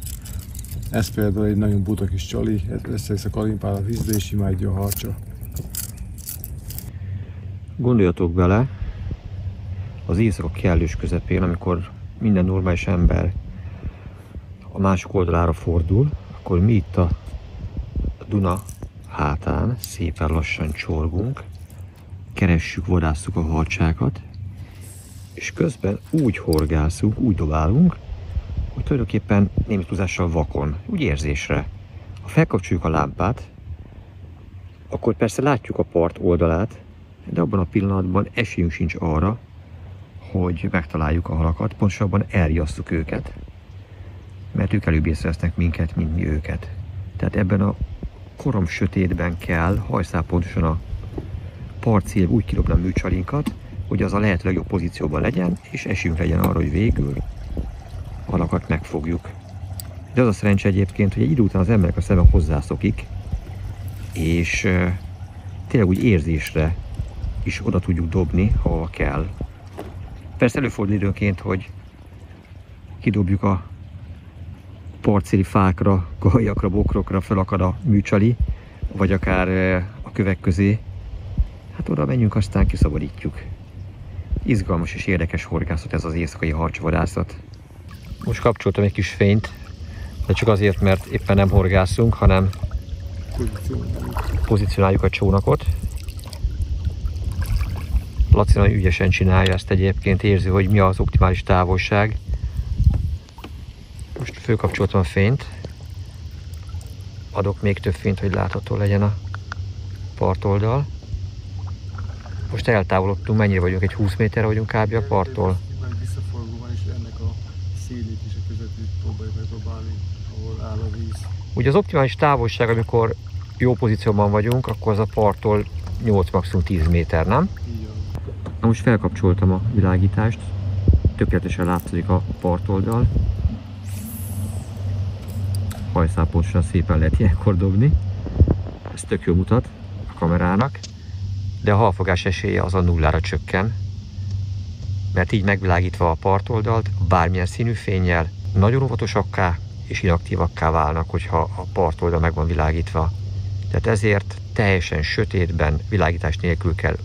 Ez például egy nagyon buta kis csali, ezt a kalimpál a vízbe és imádja a harcsa. Gondoljatok bele, az éjszaka kellős közepén, amikor minden normális ember a másik oldalára fordul, akkor mi itt a Duna hátán szépen lassan csorgunk, keressük, vadásszuk a harcsákat, és közben úgy horgászunk, úgy dobálunk, hogy tulajdonképpen némi túlzással vakon, úgy érzésre. Ha felkapcsoljuk a lámpát, akkor persze látjuk a part oldalát, de abban a pillanatban esélyünk sincs arra, hogy megtaláljuk a halakat, pontosabban elriasszuk őket. Mert ők előbb észrevesznek minket, mint mi őket. Tehát ebben a korom sötétben kell hajszálpontosan a partszél úgy kidobni a műcsalinkat, hogy az a lehető legjobb pozícióban legyen, és esélyünk legyen arra, hogy végül a halakat megfogjuk. De az a szerencse egyébként, hogy egy idő után az emberek a szemben hozzászokik, és tényleg úgy érzésre is oda tudjuk dobni, ha kell. Persze előfordul időnként, hogy kidobjuk a partszéli fákra, gajakra, bokrokra, felakad a műcsali, vagy akár a kövek közé. Hát oda menjünk, aztán kiszabadítjuk. Izgalmas és érdekes horgászat ez az éjszakai harcsvadászat. Most kapcsoltam egy kis fényt, de csak azért, mert éppen nem horgászunk, hanem pozícionáljuk a csónakot. Laci nagyon ügyesen csinálja ezt egyébként, érzi, hogy mi az optimális távolság. Most fölkapcsoltam a fényt. Adok még több fényt, hogy látható legyen a partoldal. Most eltávolodtunk, mennyire vagyunk? Egy 20 méterre vagyunk kb. A parttól. Visszafordulóban is ennek a szélét is a közepét próbáljuk megpróbálni, ahol áll a víz. Ugye az optimális távolság, amikor jó pozícióban vagyunk, akkor az a parttól 8, maximum 10 méter, nem? Igen. Na most felkapcsoltam a világítást, tökéletesen látszik a partoldal. Hajszálpontosan szépen lehet ilyenkor dobni. Ez tök jó mutat a kamerának, de a halfogás esélye az a nullára csökken, mert így megvilágítva a partoldalt, bármilyen színű fénnyel nagyon óvatosakká és inaktívakká válnak, hogyha a partoldal meg van világítva. Tehát ezért teljesen sötétben, világítás nélkül kell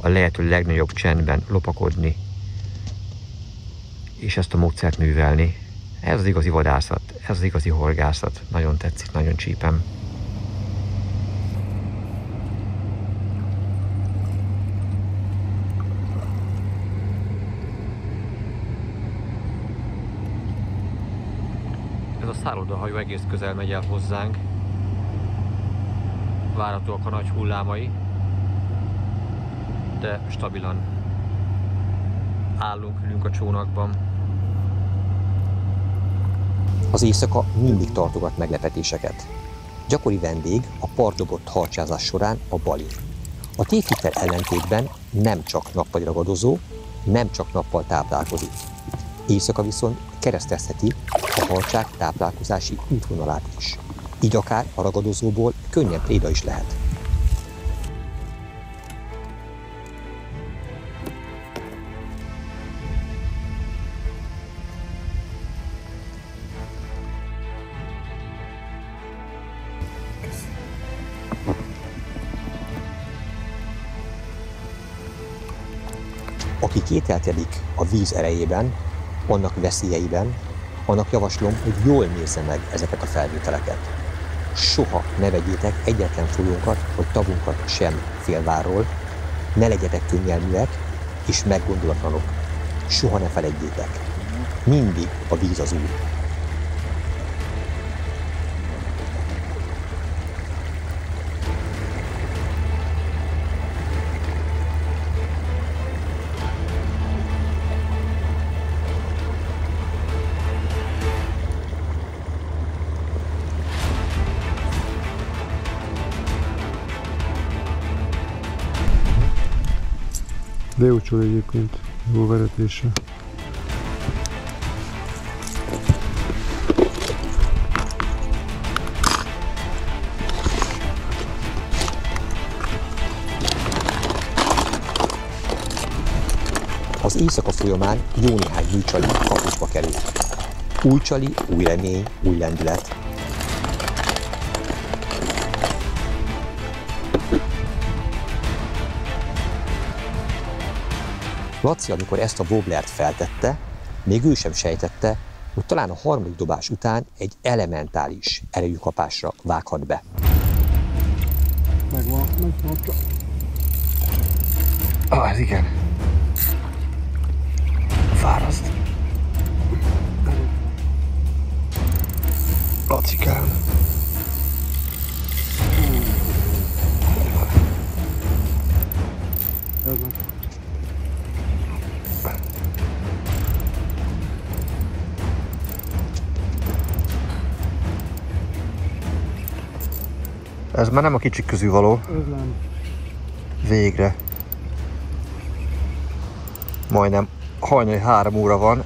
a lehető legnagyobb csendben lopakodni, és ezt a módszert művelni. Ez az igazi vadászat, ez az igazi horgászat. Nagyon tetszik, nagyon csípem. Ez a szállodahajó egész közel megy el hozzánk. Várhatóak a nagy hullámai, de stabilan állunk, ülünk a csónakban. Az éjszaka mindig tartogat meglepetéseket. Gyakori vendég a partdobott harcsázás során a bali. A tévhittel ellentétben nem csak nappali ragadozó, nem csak nappal táplálkozik. Éjszaka viszont keresztezheti a harcsák táplálkozási útvonalát is. Így akár a ragadozóból könnyen préda is lehet. Aki kételkedik a víz erejében, annak veszélyeiben, annak javaslom, hogy jól nézze meg ezeket a felvételeket. Soha ne vegyétek egyetlen folyónkat vagy tavunkat sem félvárról, ne legyetek könnyelműek és meggondolatlanok. Soha ne feledjétek. Mindig a víz az úr. De jó csor egyébként, jó vezetése. Az éjszaka folyamán jó néhány műcsali kapusba került. Új csali, új remény, új lendület. Laci, amikor ezt a wobblert feltette, még ő sem sejtette, hogy talán a harmadik dobás után egy elementális erejű kapásra vághat be. Megvan. Ez igen. Fáraszt. Lacikám. Ez már nem a kicsik közül való. Ez nem. Végre. Majdnem hajnali 3 óra van.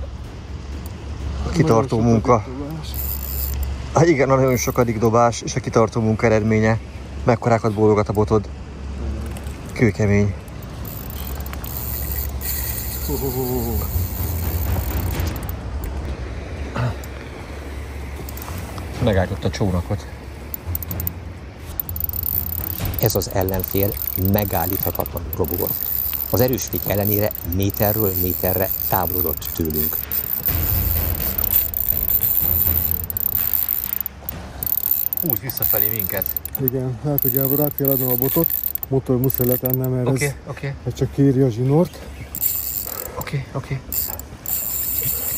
Kitartó munka. Igen, a nagyon sokadik dobás és a kitartó munka eredménye. Mekkorákat bólogat a botod. Kőkemény. Megálltott a csónakot. Ez az ellenfél megállíthatatlanul robogott. Az erős fék ellenére méterről méterre távolodott tőlünk. Húz visszafelé minket. Igen, hát hogy Gábor át kell adnom a botot, motor muszáj letennem, mert ez csak kéri a zsinort. Oké.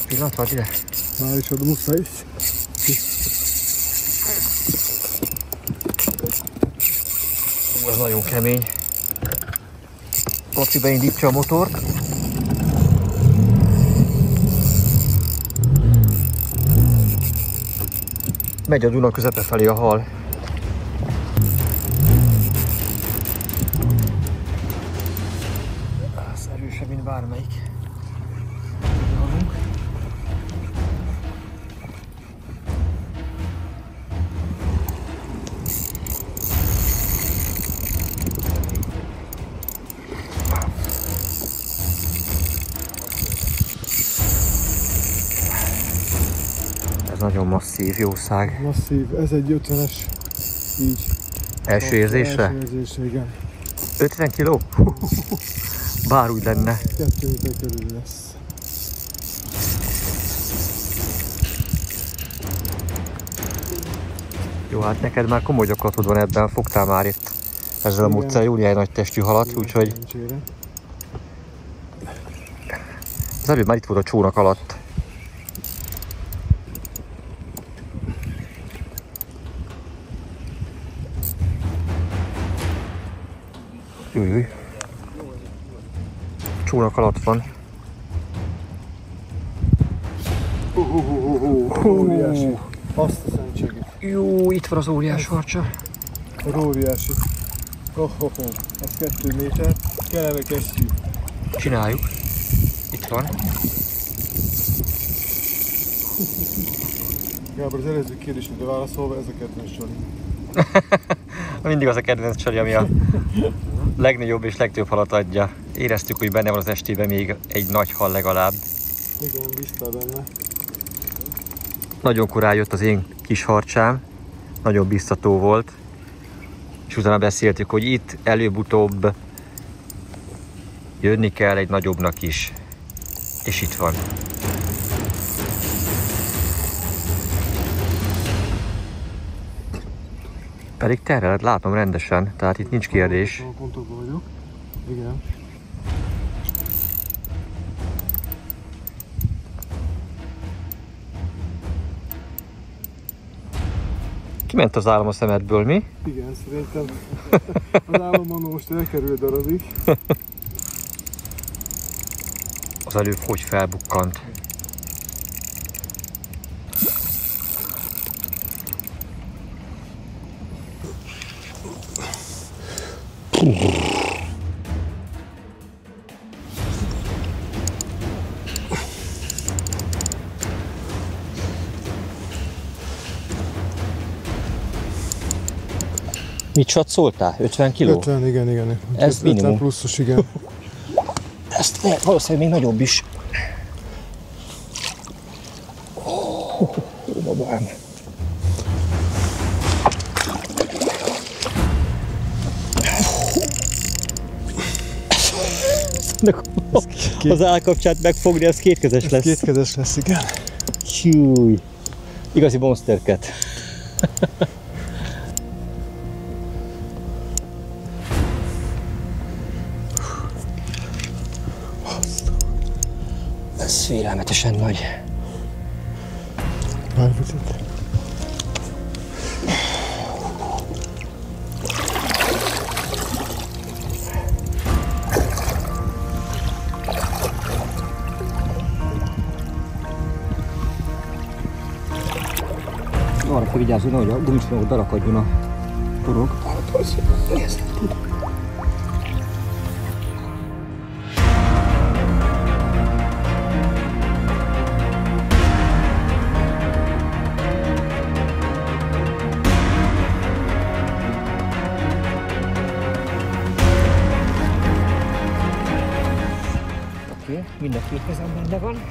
Pillanat, vagy ide. Már is adom, muszáj is. Ez nagyon kemény. Laci beindítja a motort. Megy a Duna közepe felé a hal. Ez erősebb, mint bármelyik. Ez nagyon masszív, jószág. Masszív, ez egy 50-es, így. Első érzésre? Első érzésre, igen. 50 kiló? Bár úgy lenne. 2 méter körül lesz. Jó, hát neked már komoly gyakorlatod van ebben, fogtál már itt ezzel a módszer jóliány nagy testű halat, úgyhogy az előbb már itt volt a csónak alatt. Júj. Csónak alatt van. Óriási. Azt a szentségét. Jó, itt van az óriás harcsa. Óriási. Ez 2 méter. Kellene kesztyű. Csináljuk. Itt van. Gábor, az előző kérdésre válaszolva, ez a kedvenc csali. Mindig az a kedvenc csali, ami a legnagyobb és legtöbb halat adja. Éreztük, hogy benne van az estében még egy nagy hal legalább. Igen, bíztál benne. Nagyon korán jött az én kis harcsám, nagyon biztató volt. És utána beszéltük, hogy itt előbb-utóbb jönni kell egy nagyobbnak is. És itt van. Pedig terheled, látom rendesen, tehát itt nincs kérdés. Pontokban vagyok. Igen. Kiment az álom a szemedből, mi? Igen, szerintem az álomban most elkerül darabig. Az előbb hogy felbukkant. Mit satszoltál? 50 kiló? 50, igen. Ez 50 minimum. pluszos, igen. Ezt lehet valószínűleg még nagyobb is. Babám. Az állkapcsát megfogni, az kétkezes Ez lesz. kétkezes lesz, igen. Húj. Igazi monsterket. Ez félelmetesen nagy. Várj picit. Arra kell vigyázni, hogy a gumicsomagok belakadjon a torok. Nézd, tud. Mind a két kezem benne van.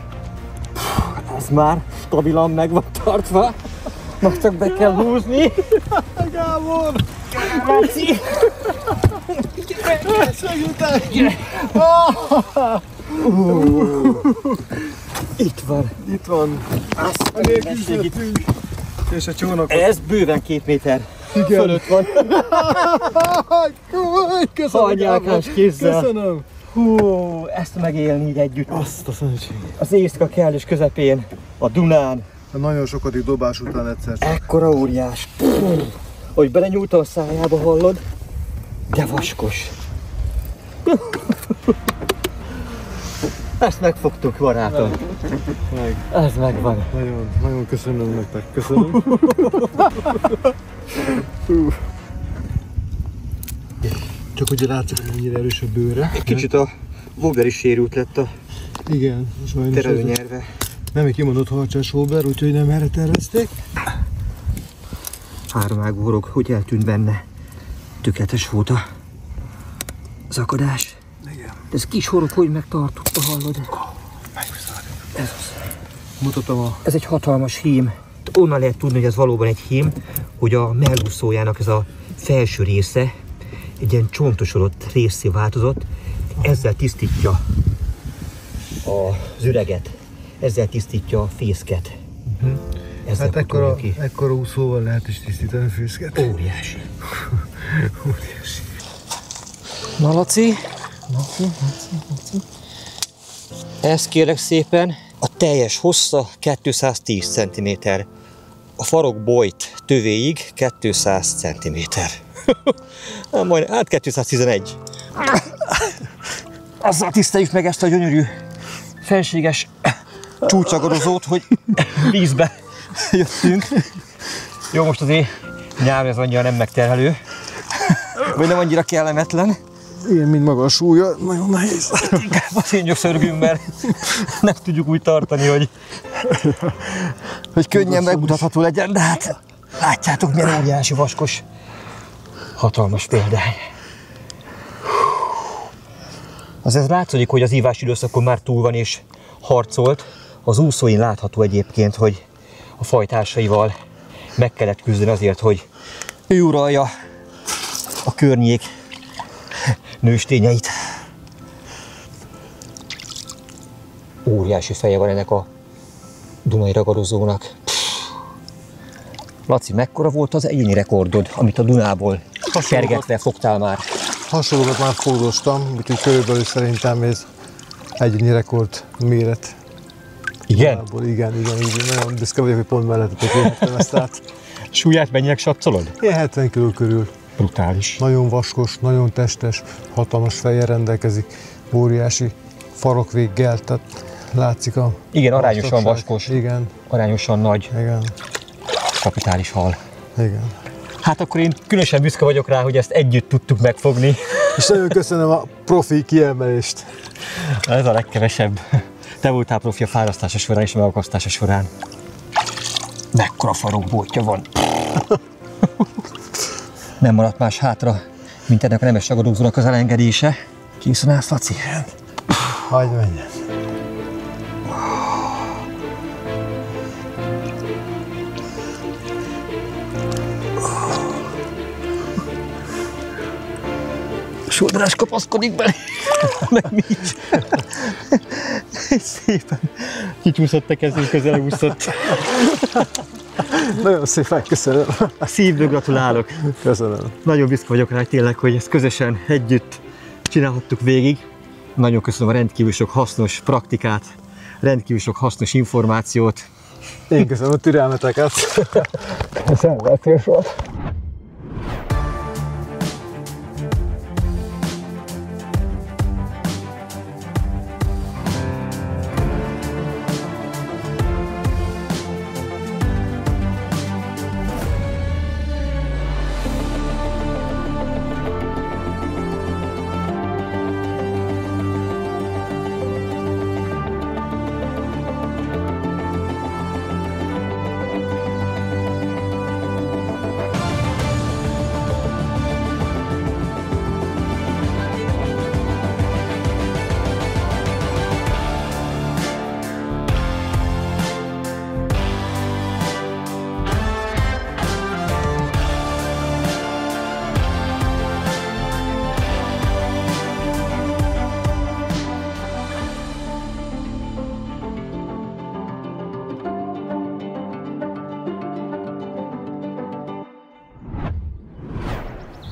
Ez már stabilan meg van tartva. Most csak be kell húzni. Gábor! Láci! Segítek! Itt van. Itt van. Elég küzdöttünk. És a csónakot. Ez bőven 2 méter. Igen. Fölött van. Köszönöm, Anyákás kézzel. Köszönöm. Hú, ezt megélni így együtt. Azt a szentségét. Az éjszaka kellős közepén, a Dunán. Nagyon sokadik dobás után egyszer csak. Ekkora óriás. Hogy belenyúltam a szájába, hallod? De vaskos. Ezt megfogtuk, barátom. Meg. Ez megvan. Nagyon köszönöm nektek. Köszönöm. Csak ugye látszik, hogy mennyire erős a bőre. Egy kicsit a Wobbler is sérült lett a Igen, sajnos. terelőnyerve. Nem egy kimondott harcsás Wobbler, úgyhogy nem erre tervezték. Háromágú horog, hogy eltűnt benne. Tökéletes volt az akadás. Igen. De ez kis horog, hogy megtartotta, hallod? Ez az. Mutatom a... Ez egy hatalmas hím. Onnan lehet tudni, hogy ez valóban egy hím, hogy a mellúszójának ez a felső része egy ilyen csontosodott részé változott, ezzel tisztítja az üreget, ezzel tisztítja a fészket. Hát ekkora úszóval lehet is tisztítani a fészket. Óriási. Óriási. Na Laci, ez kérlek szépen a teljes hossza 210 cm. A farokbojt tövéig 200 cm. Majd hát 211. Azzal tiszteljük meg ezt a gyönyörű, fenséges csúcsagadozót, hogy vízbe jöttünk. Jó, most azért nyáron ez annyira nem megterhelő, vagy nem annyira kellemetlen. Ilyen, mint maga a súlya, nagyon nehéz. Inkább azért nyögszörgünk, mert nem tudjuk úgy tartani, hogy könnyen megmutatható legyen, de hát látjátok, milyen óriási vaskos, hatalmas példány. Azért látszik, hogy az ívás időszakon már túl van és harcolt. Az úszóin látható egyébként, hogy a fajtársaival meg kellett küzdeni azért, hogy ő uralja a környék nőstényeit. Óriási feje van ennek a dunai ragadozónak. Laci, mekkora volt az egyéni rekordod, amit a Dunából kergetve fogtál már? Hasonlókat már fogdostam, úgyhogy körülbelül szerintem ez egyéni rekord méret. Igen? Igen, nagyon büszke vagyok, hogy pont mellettetek élhettem ezt át. Súlyát mennyire satszolod? Ilyen 70 kg körül. Brutális. Nagyon vaskos, nagyon testes, hatalmas fejjel rendelkezik, óriási farokvéggel, tehát látszik a... Igen, arányosan vastagság. vaskos, Igen. arányosan nagy, Igen. kapitális hal. Igen. Hát akkor én különösen büszke vagyok rá, hogy ezt együtt tudtuk megfogni. És nagyon köszönöm a profi kiemelést. Ez a legkevesebb. Te voltál profi a fárasztása során és a megakasztása során. Mekkora farokbótja van. Nem maradt más hátra, mint ennek a nemes ragadozónak az elengedése. Készen állsz, Laci? Hagyd menjen. Sodrás kapaszkodik bele, meg mi is. Szépen kicsúszott a kezünk, közel úszott. Nagyon szépen köszönöm. A szívből gratulálok. Köszönöm. Nagyon büszke vagyok rá tényleg, hogy ezt közösen együtt csinálhattuk végig. Nagyon köszönöm a rendkívül sok hasznos praktikát, rendkívül sok hasznos információt. Én köszönöm a türelmeteket. Szenzációs volt.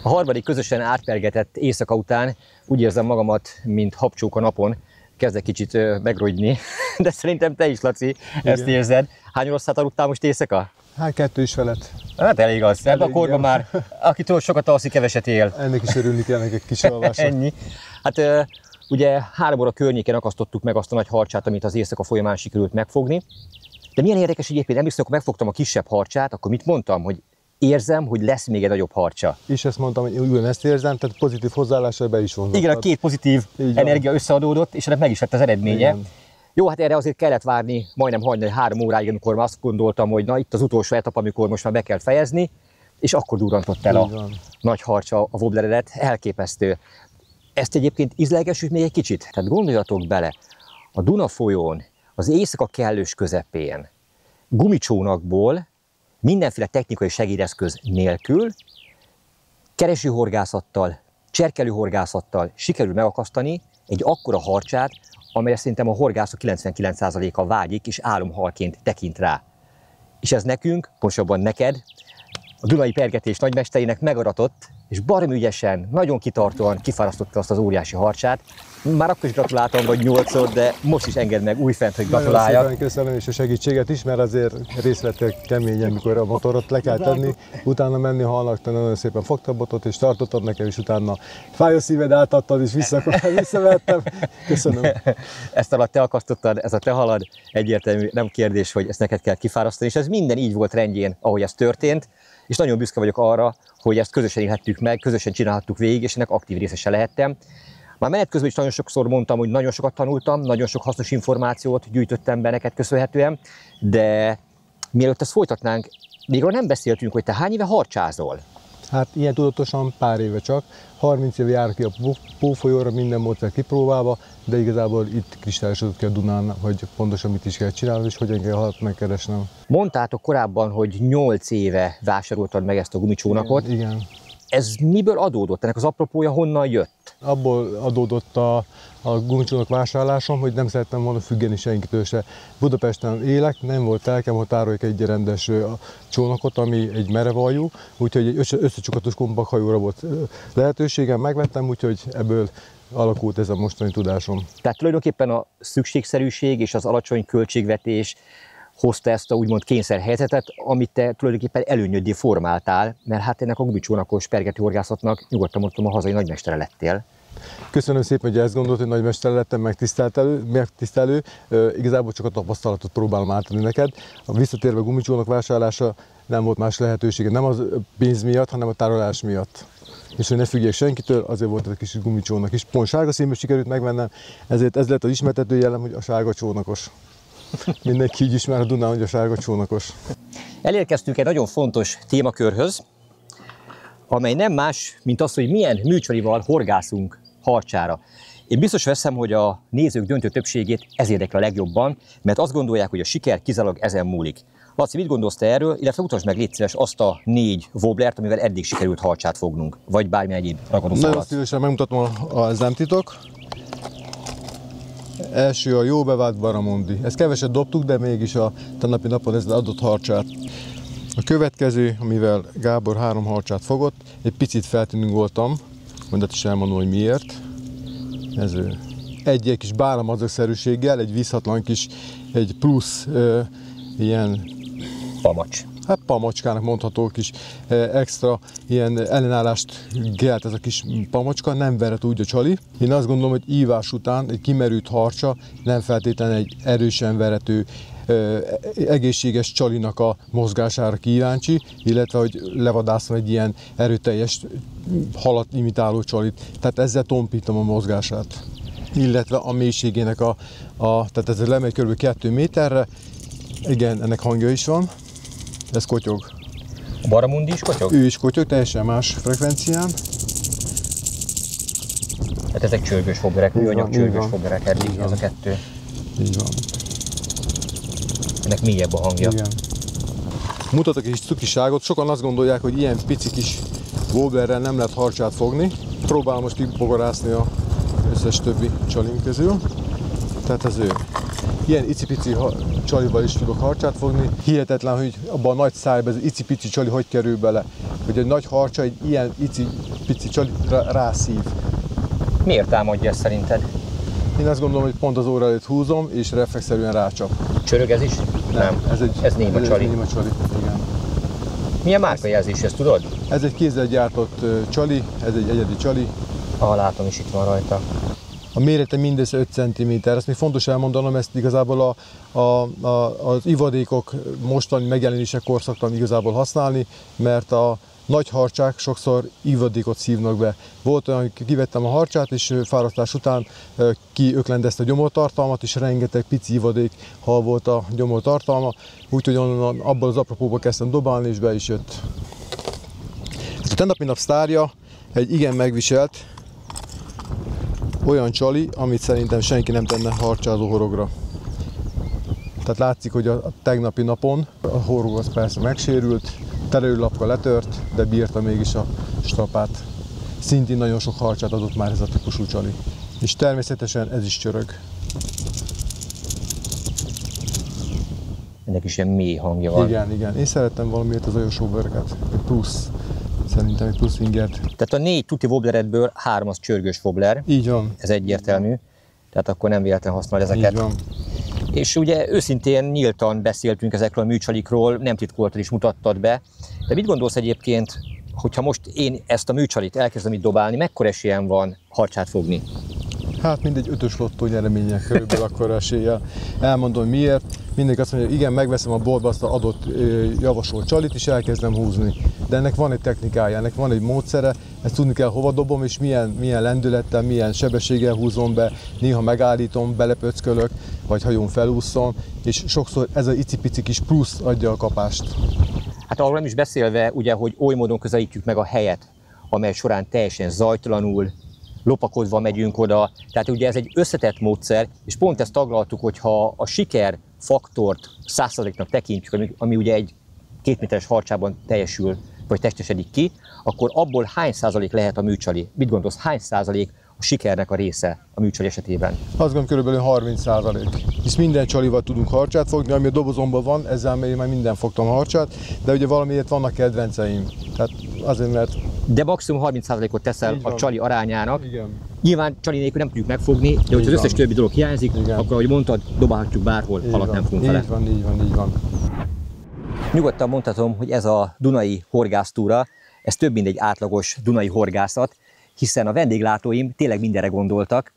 A harmadik közösen átpergetett éjszaka után úgy érzem magamat, mint habcsók a napon. Kezdek kicsit megrogyni, de szerintem te is, Laci, ezt érzed. Hány oroszlát aludtál most éjszaka? Hát 2 is felett. Hát elég az. Ebben a korban már, akitől sokat alszik, keveset él. Ennek is örülni kell, egy kis alvásra. Ennyi. Hát ugye 3 óra környéken akasztottuk meg azt a nagy harcsát, amit az éjszaka folyamán sikerült megfogni. De milyen érdekes egyébként, emlékszem, akkor megfogtam a kisebb harcsát, akkor mit mondtam, hogy érzem, hogy lesz még egy nagyobb harcsa. És ezt mondtam, hogy ugyanezt érzem, tehát pozitív hozzáállással be is vonzott. Igen, a két pozitív energia összeadódott, és ennek meg is lett az eredménye. Igen. Jó, hát erre azért kellett várni majdnem hajnali 3 óráig, amikor azt gondoltam, hogy na itt az utolsó etap, amikor most már be kell fejezni, és akkor durrantott el a nagy harcsa a wobbleredet, elképesztő. Ezt egyébként ízlelgessük még egy kicsit, tehát gondoljatok bele, a Duna folyón, az éjszaka kellős közepén, gumicsónakból, mindenféle technikai segédeszköz nélkül, keresőhorgászattal, cserkelőhorgászattal sikerül megakasztani egy akkora harcsát, amelyre szerintem a horgászok 99%-a vágyik, és álomhalként tekint rá. És ez nekünk, pontosabban neked, a Dunai Pergetés nagymesterének megaratott, és baromi ügyesen, nagyon kitartóan kifárasztotta azt az óriási harcsát. Már akkor is gratuláltam, vagy 8-szor, de most is engedd meg újfent, hogy gratuláljak. Nagyon szépen köszönöm, és a segítséget is, mert azért részt vettek keményen, mikor a motorot le kell tenni, utána menni a halnak, te nagyon szépen fogtad a botot, és tartottad nekem, és utána fájó szíved átadtad, és visszavettem. Köszönöm. Ezt alatt te akasztottad, ez a te halad, egyértelmű, nem kérdés, hogy ezt neked kell kifárasztani, és ez minden így volt rendjén, ahogy ez történt, és nagyon büszke vagyok arra, hogy ezt közösen élhettük meg, közösen csinálhattuk végig, és ennek aktív részese lehettem. Már menet közben is nagyon sokszor mondtam, hogy nagyon sokat tanultam, nagyon sok hasznos információt gyűjtöttem be neked köszönhetően, de mielőtt ezt folytatnánk, még arról nem beszéltünk, hogy te hány éve harcsázol? Hát ilyen tudatosan pár éve csak. 30 éve járok ki a Pófolyóra, minden módszer kipróbálva, de igazából itt kristályosodott ki a Dunán, hogy pontosan mit is kell csinálnom, és hogyan kell halat megkeresnem. Mondtátok korábban, hogy 8 éve vásároltad meg ezt a gumicsónakot. Igen. Ez miből adódott? Ennek az apropója honnan jött? Abból adódott a gumicsónak vásárlásom, hogy nem szerettem volna függeni senkitől se. Budapesten élek, nem volt lelkem, hogy tároljak egy rendes csónakot, ami egy merevaljú, úgyhogy egy összecsukatos kompakhajóra volt lehetőségem, megvettem, úgyhogy ebből alakult ez a mostani tudásom. Tehát tulajdonképpen a szükségszerűség és az alacsony költségvetés hozta ezt a úgymond kényszerhelyzetet, amit te tulajdonképpen előnyöddé formáltál, mert hát ennek a gumicsónakos pergetőhorgászatnak nyugodtan mondtam, a hazai nagymestere lettél. Köszönöm szépen, hogy ezt gondolt, hogy nagymester lettem, megtisztelő. Igazából csak a tapasztalatot próbálom átadni neked. Visszatérve a gumicsónak vásárlása nem volt más lehetősége, nem az pénz miatt, hanem a tárolás miatt. És hogy ne függjek senkitől, azért volt ez a kis gumicsónak is. Pont sárga színből sikerült megvennem, ezért ez lett az ismertető jellem, hogy a sárga csónakos. Mindenki így ismer a Dunán, hogy a sárga csónakos. Elérkeztünk egy nagyon fontos témakörhöz, amely nem más, mint az, hogy milyen műcsalival horgászunk harcsára. Én biztos veszem, hogy a nézők döntő többségét ez érdekel a legjobban, mert azt gondolják, hogy a siker kizárólag ezen múlik. Laci, mit gondolsz te erről, illetve mutasd meg, légy szíves, azt a 4 wobblert, amivel eddig sikerült harcsát fognunk, vagy bármilyen egyéb ragadó Nagyon szívesen megmutatom az nem titok. Első a jó bevált barramundi. Ezt keveset dobtuk, de mégis a tegnapi napon ezzel adott harcsát. A következő, amivel Gábor 3 harcsát fogott, egy picit feltűningoltam, mondat is elmondom, hogy miért. Ez egy kis báramadzagszerűséggel, egy vízhatlan kis, egy plusz ilyen pamacs. Hát pamacskának mondható kis extra ilyen ellenállást kelt ez a kis pamacska, nem verhet úgy a csali. Én azt gondolom, hogy ívás után egy kimerült harcsa nem feltétlenül egy erősen verető, egészséges csalinak a mozgására kíváncsi, illetve hogy levadászom egy ilyen erőteljes halat imitáló csalit. Tehát ezzel tompítom a mozgását. Illetve a mélységének tehát ez lemegy kb. 2 méterre. Igen, ennek hangja is van. Ez kotyog. A barramundi is kotyog? Ő is kotyog, teljesen más frekvencián. Hát ezek csörgős foggerek, műanyag csörgős foggerek eddig, ez a 2. Így van. Ennek mélyebb a hangja. Igen. Mutatok egy kis cukiságot. Sokan azt gondolják, hogy ilyen pici kis wobblerrel nem lehet harcsát fogni. Próbálom most kibogarászni az összes többi csalim közül. Tehát ez ő. Ilyen icipici csalival is tudok harcsát fogni. Hihetetlen, hogy abban a nagy szájban ez icipici csali hogy kerül bele. Hogy egy nagy harcsa egy ilyen icipici csali rászív. Miért támadja ezt szerinted? Én azt gondolom, hogy pont az óra előtt húzom, és reflexzerűen rácsap. Csörög ez is? Nem. Ez néma csali. Néma csali, igen. Milyen márkajelzés, ezt tudod? Ez egy kézzel gyártott csali, ez egy egyedi csali. Látom is, itt van rajta. A mérete mindössze 5 cm, ezt még fontos elmondanom, ezt igazából az ivadékok mostani megjelenésekor szoktam igazából használni, mert a nagy harcsák sokszor ivadékot szívnak be. Volt olyan, hogy kivettem a harcsát, és fárasztás után kiöklendezte a gyomortartalmat, és rengeteg pici ivadék hal volt a gyomortartalma, úgyhogy abból az apropóból kezdtem dobálni, és be is jött. Ez a tegnapi nap sztárja egy igen megviselt, olyan csali, amit szerintem senki nem tenne harcsázó horogra. Tehát látszik, hogy a tegnapi napon a horog az persze megsérült, terelőlapka letört, de bírta mégis a strapát. Szintén nagyon sok harcsát adott már ez a típusú csali. És természetesen ez is csörög. Ennek is ilyen mély hangja van. Igen, igen. Én szerettem valamiért az olyosó bőrget. Egy plusz. Szerintem egy plusz ingert. Tehát a 4 tuti wobbleredből 3 az csörgős wobbler. Így van. Ez egyértelmű. Tehát akkor nem véletlenül használod ezeket. Így van. És ugye őszintén nyíltan beszéltünk ezekről a műcsalikról, nem titkoltad is mutattad be. De mit gondolsz egyébként, hogyha most én ezt a műcsalit elkezdem itt dobálni, mekkora esélyem van harcsát fogni? Hát mindegy 5-ös lottó nyereménye körülbelül akkor eséllyel. Elmondom miért. Mindenki azt mondja, hogy igen, megveszem a boltba azt az adott javasolt csalit, és elkezdem húzni. De ennek van egy technikája, ennek van egy módszere, ezt tudni kell, hova dobom, és milyen lendülettel, milyen sebességgel húzom be, néha megállítom, belepöckölök, vagy hagyom felúszom, és sokszor ez az icipici kis plusz adja a kapást. Hát arról nem is beszélve, ugye, hogy oly módon közelítjük meg a helyet, amely során teljesen zajtalanul, lopakodva megyünk oda. Tehát ugye ez egy összetett módszer, és pont ezt taglaltuk, hogyha a siker faktort 100%-nak tekintjük, ami ugye egy 2 méteres harcsában teljesül, vagy testesedik ki, akkor abból hány százalék lehet a műcsali? Mit gondolsz, hány százalék a sikernek a része a műcsali esetében? Azt gondolom körülbelül 30%. Hisz minden csalival tudunk harcsát fogni, ami a dobozomban van, ezzel én már minden fogtam harcsát, de ugye valamiért vannak kedvenceim. Tehát azért, mert... De maximum 30%-ot teszel a csali arányának. Igen. Nyilván csali nélkül nem tudjuk megfogni, de hogyha az összes többi dolog hiányzik, igen, akkor ahogy mondtad, dobálhatjuk bárhol, halat nem fogunk vele. Így van, így van, így van. Nyugodtan mondhatom, hogy ez a dunai horgásztúra, ez több mint egy átlagos dunai horgászat, hiszen a vendéglátóim tényleg mindenre gondoltak.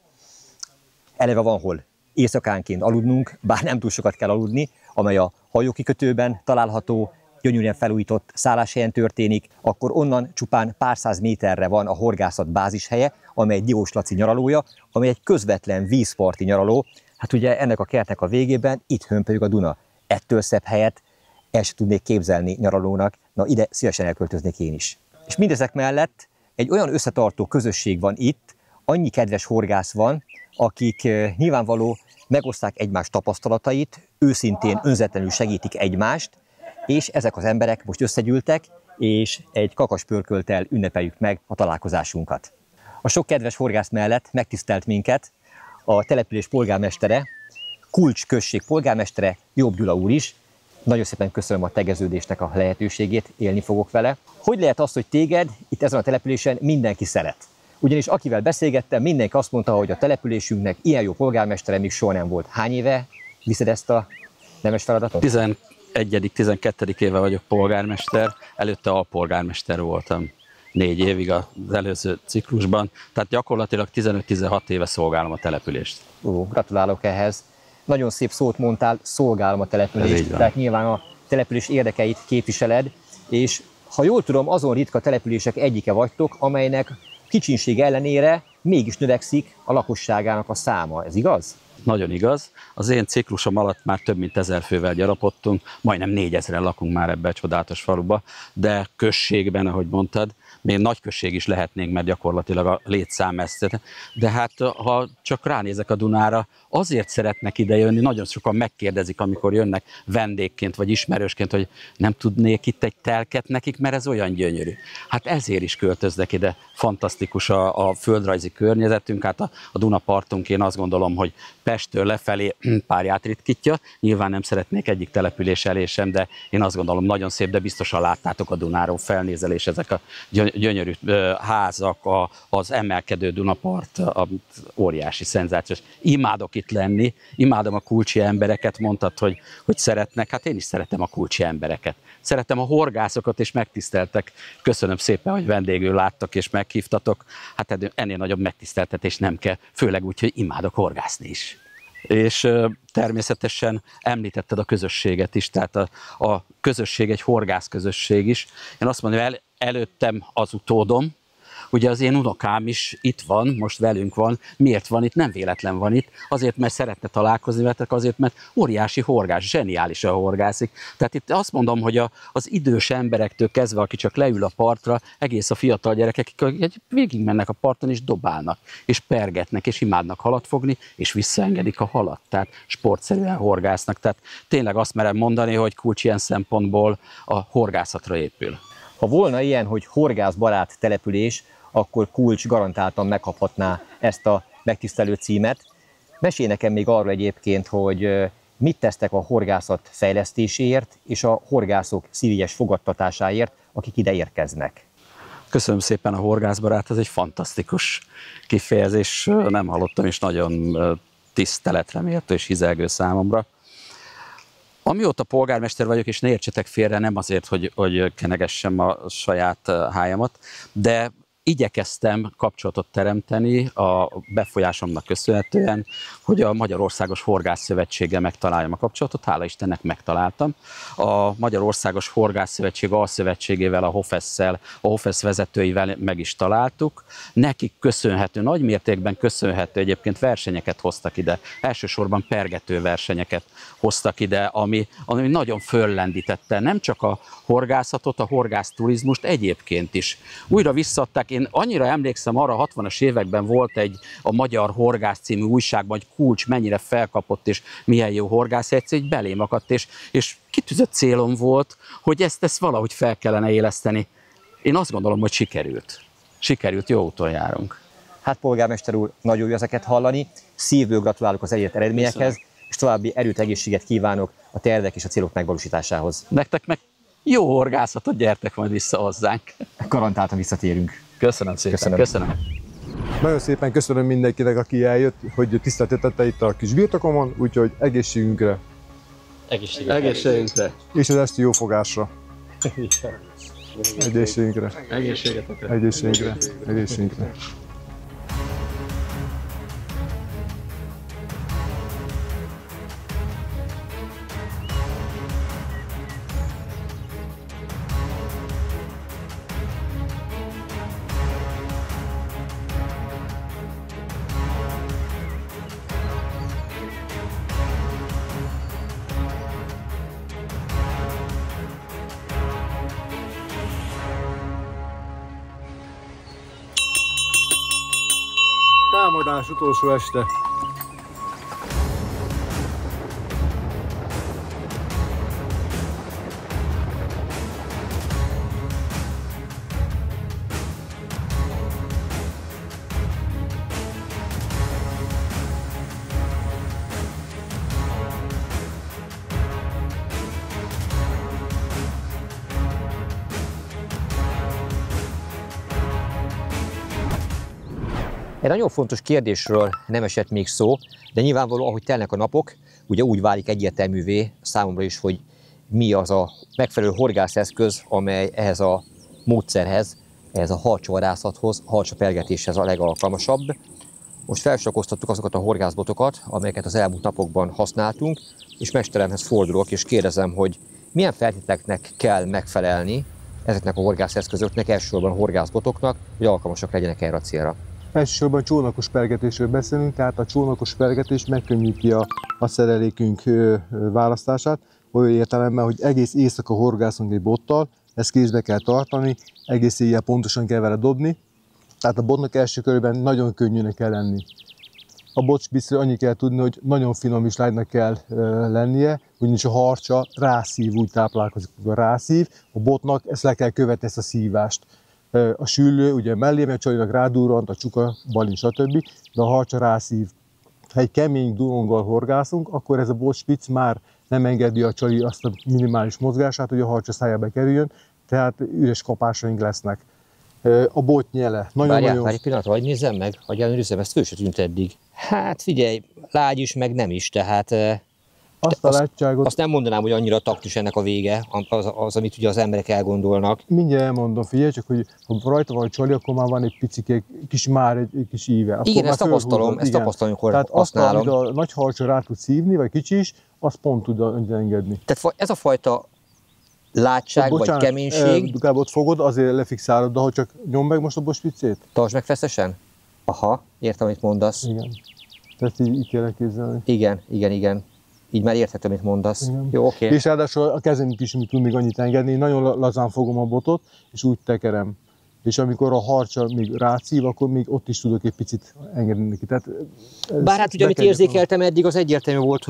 Eleve van hol éjszakánként aludnunk, bár nem túl sokat kell aludni, amely a hajókikötőben található, gyönyörűen felújított szálláshelyen történik, akkor onnan csupán pár száz méterre van a horgászat bázishelye, amely egy Diós Laci nyaralója, amely egy közvetlen vízparti nyaraló. Hát ugye ennek a kertnek a végében itt hömpölyög a Duna. Ettől szebb helyet el sem tudnék képzelni nyaralónak, na ide szívesen elköltöznék én is. És mindezek mellett egy olyan összetartó közösség van itt, annyi kedves horgász van, akik nyilvánvaló megoszták egymás tapasztalatait, őszintén, önzetlenül segítik egymást, és ezek az emberek most összegyűltek, és egy kakaspörkölttel ünnepeljük meg a találkozásunkat. A sok kedves horgász mellett megtisztelt minket a település polgármestere, Kulcs község polgármestere, Jobb Gyula úr is. Nagyon szépen köszönöm a tegeződésnek a lehetőségét, élni fogok vele. Hogy lehet az, hogy téged itt ezen a településen mindenki szeret? Ugyanis akivel beszélgettem, mindenki azt mondta, hogy a településünknek ilyen jó polgármestere még soha nem volt. Hány éve viszed ezt a nemes feladatot? 11.-12. éve vagyok polgármester, előtte alpolgármester voltam 4 évig az előző ciklusban, tehát gyakorlatilag 15-16 éve szolgálom a települést. Gratulálok ehhez. Nagyon szép szót mondtál, szolgálom a települést, tehát nyilván a település érdekeit képviseled, és ha jól tudom, azon ritka települések egyike vagytok, amelynek kicsinség ellenére mégis növekszik a lakosságának a száma. Ez igaz? Nagyon igaz. Az én ciklusom alatt már több mint 1000 fővel gyarapodtunk, majdnem 4000-en lakunk már ebbe a csodálatos faluba, de községben, ahogy mondtad, még nagy község is lehetnénk, mert gyakorlatilag a létszám ezt. De hát ha csak ránézek a Dunára, azért szeretnek idejönni, nagyon sokan megkérdezik, amikor jönnek vendégként vagy ismerősként, hogy nem tudnék itt egy telket nekik, mert ez olyan gyönyörű. Hát ezért is költöznek ide. Fantasztikus a földrajzi környezetünk, hát a Dunapartunk, én azt gondolom, hogy Pesttől lefelé párját ritkítja. Nyilván nem szeretnék egyik település elé sem, de én azt gondolom, nagyon szép, de biztosan láttátok a Dunáról felnézelés, ezek a gyönyörű házak, az emelkedő Dunapart, óriási, szenzációs. Imádok itt lenni, imádom a kulcsi embereket, mondtad, hogy szeretnek, hát én is szeretem a kulcsi embereket. Szeretem a horgászokat, és megtiszteltek. Köszönöm szépen, hogy vendégül láttak és meghívtatok. Hát ennél nagyobb megtiszteltetés nem kell, főleg úgy, hogy imádok horgászni is. És természetesen említetted a közösséget is, tehát a közösség egy horgászközösség is. Én azt mondom, előttem az utódom, ugye az én unokám is itt van, most velünk van. Miért van itt? Nem véletlen van itt. Azért, mert szeretne találkozni veletek, azért, mert óriási horgás, zseniálisan horgászik. Tehát itt azt mondom, hogy az idős emberektől kezdve, aki csak leül a partra, egész a fiatal gyerekek, akik végig mennek a parton, és dobálnak, és pergetnek, és imádnak halat fogni, és visszaengedik a halat. Tehát sportszerűen horgásznak. Tehát tényleg azt merem mondani, hogy Kulcs ilyen szempontból a horgászatra épül. Ha volna ilyen, hogy horgászbarát település, akkor Kulcs garantáltan megkaphatná ezt a megtisztelő címet. Mesélj nekem még arról egyébként, hogy mit tesztek a horgászat fejlesztéséért és a horgászok szívélyes fogadtatásáért, akik ide érkeznek. Köszönöm szépen a horgászbarát, ez egy fantasztikus kifejezés, nem hallottam, és nagyon tiszteletre méltó és hizelgő számomra. Amióta polgármester vagyok, és ne értsetek félre, nem azért, hogy kenegessem a saját hájamat, de igyekeztem kapcsolatot teremteni a befolyásomnak köszönhetően, hogy a Magyarországos Horgászszövetséggel megtaláljam a kapcsolatot. Hála Istennek megtaláltam. A Magyarországos Horgászszövetség alszövetségével, a HOFESZ-szel, a HOFESZ vezetőivel meg is találtuk. Nekik köszönhető, nagy mértékben köszönhető, egyébként versenyeket hoztak ide. Elsősorban pergető versenyeket hoztak ide, ami nagyon föllendítette nem csak a horgászatot, a horgászturizmust egyébként is. Újra visszaadták. Én annyira emlékszem arra, a 60-as években volt a Magyar Horgász című újságban, hogy Kulcs mennyire felkapott, és milyen jó horgász, egyszer így belém akadt, és kitűzött célom volt, hogy ezt valahogy fel kellene éleszteni. Én azt gondolom, hogy sikerült. Sikerült, jó úton járunk. Hát polgármester úr, nagyon jó ezeket hallani. Szívből gratulálok az elért eredményekhez, és további erőt, egészséget kívánok a tervek és a célok megvalósításához. Nektek meg jó horgászatot, gyertek majd vissza hozzánk. Garantáltan visszatérünk. Köszönöm szépen. Köszönöm. Nagyon szépen köszönöm mindenkinek, aki eljött, hogy tiszteltetette itt a kis birtokomon, úgyhogy egészségünkre. Egészségünkre. És az esti jó fogásra. Egészségünkre. Egészségetekre. Egészségünkre. Egészségünkre. Támadás utolsó este. Egy nagyon fontos kérdésről nem esett még szó, de nyilvánvaló, ahogy telnek a napok, ugye úgy válik egyértelművé számomra is, hogy mi az a megfelelő horgászeszköz, amely ehhez a módszerhez, ehhez a harcsavadászathoz, harcsapelgetéshez a legalkalmasabb. Most felsorakoztattuk azokat a horgászbotokat, amelyeket az elmúlt napokban használtunk, és mesteremhez fordulok, és kérdezem, hogy milyen feltételeknek kell megfelelni ezeknek a horgászeszközöknek, elsősorban a horgászbotoknak, hogy alkalmasak legyenek erre a célra. Elsősorban csónakos pergetésről beszélünk, tehát a csónakos pergetés megkönnyíti a szerelékünk választását, olyan értelemben, hogy egész éjszaka horgászunk egy bottal, ezt kézbe kell tartani, egész éjjel pontosan kell vele dobni, tehát a botnak első körben nagyon könnyűnek kell lenni. A botspiccről annyi kell tudni, hogy nagyon finom és lágynak kell lennie, ugyanis a harcsa rászív, úgy táplálkozik, a rászív, a botnak ezt le kell követni, ezt a szívást. A süllő, ugye mellé, mert csalinak rádurrant, a csuka, balint, stb. De a harcsa rászív. Ha egy kemény duronggal horgászunk, akkor ez a botspicc már nem engedi a csali azt a minimális mozgását, hogy a harcsa szájába kerüljön, tehát üres kapásaink lesznek. A botnyele. Várj egy pillanat, vagy nézzem meg, hogy ellenőrizzem, ezt föl se tűnt eddig. Hát figyelj, lágy is, meg nem is, tehát azt nem mondanám, hogy annyira taktus ennek a vége, az, amit ugye az emberek elgondolnak. Mindjárt elmondom, figyelj, csak hogy ha rajta van a csali, akkor már van egy picike, egy kis íve. Akkor igen, ezt tapasztalom, amikor tehát használom. Tehát azt, a nagy harcsa rá tud szívni, vagy kicsi is, azt pont tud engedni. Tehát ez a fajta látság, vagy keménység. Ott fogod, azért lefixálod, de ha csak nyom meg most a botspiccét. Tartsd meg feszesen? Aha, értem, amit mondasz. Igen. Tehát így kell elképzelni. Igen. Így már érthetem, amit mondasz. Igen. Jó, oké. És ráadásul a kezem is tud még annyit engedni, nagyon lazán fogom a botot, és úgy tekerem. És amikor a harcsa még rászív, akkor még ott is tudok egy picit engedni neki. Bár hát ugye, amit érzékeltem eddig, az egyértelmű volt,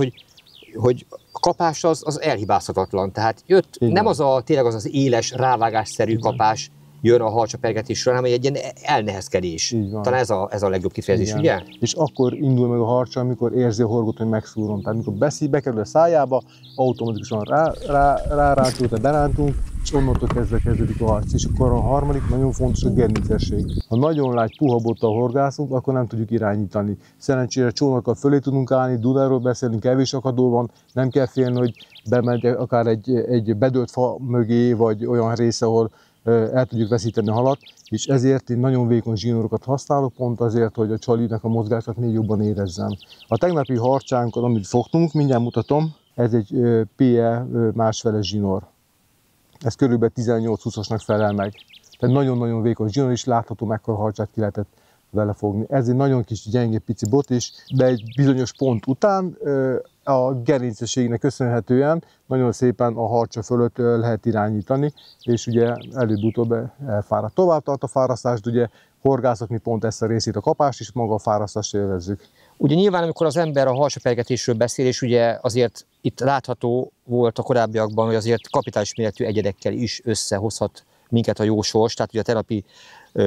hogy a kapás az elhibázhatatlan. Tehát jött, igen. Nem tényleg az éles, rávágásszerű igen. kapás jön a harcsapergetés során, ami egy ilyen elnehezkedés. Talán ez a legjobb kifejezés, igen. ugye? És akkor indul meg a harcsa, amikor érzi a horgot, hogy megszúrom. Tehát amikor bekerül a szájába, automatikusan rárántult, berántunk, és onnantól kezdődik a harc. És akkor a harmadik nagyon fontos a gerincesség. Ha nagyon lágy puha bottal horgászunk, akkor nem tudjuk irányítani. Szerencsére csónakkal fölé tudunk állni, Dunáról beszélni, kevés akadó van, nem kell félni, hogy bemegy akár egy bedőlt fa mögé, vagy olyan része, ahol el tudjuk veszíteni a halat, és ezért én nagyon vékony zsinórokat használok, pont azért, hogy a csalinak a mozgását még jobban érezzem. A tegnapi harcsánkat, amit fogtunk, mindjárt mutatom, ez egy PE másfeles zsinór. Ez körülbelül 18-20-asnak felel meg. Tehát nagyon-nagyon vékony zsinór, és látható, mekkora harcsát ki lehetett vele fogni. Ez egy nagyon kis, gyenge, pici bot is, de egy bizonyos pont után a gerincességnek köszönhetően nagyon szépen a harcsa fölött lehet irányítani, és ugye előbb-utóbb elfárad. Tovább tart a fárasztást, ugye horgászatni pont ezt a részét, a kapást is, maga a fárasztást élvezzük. Ugye nyilván, amikor az ember a harcsapergetésről beszél, és ugye azért itt látható volt a korábbiakban, hogy azért kapitális méretű egyedekkel is összehozhat minket a jó sors, tehát ugye a tegnapi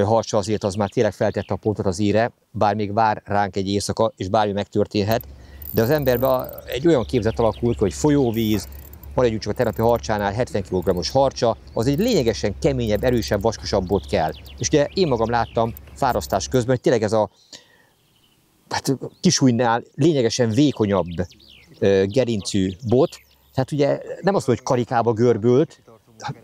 harcsa azért az már tényleg feltette a pontot az íre, bár még vár ránk egy éjszaka, és bármi megtörténhet, de az emberben egy olyan képzet alakult, hogy folyóvíz, maradjunk csak a tegnapi harcsánál 70 kg-os harcsa, az egy lényegesen keményebb, erősebb, vaskosabb bot kell. És ugye én magam láttam fárasztás közben, hogy tényleg ez a kisújnál lényegesen vékonyabb gerincű bot, tehát ugye nem az, hogy karikába görbült,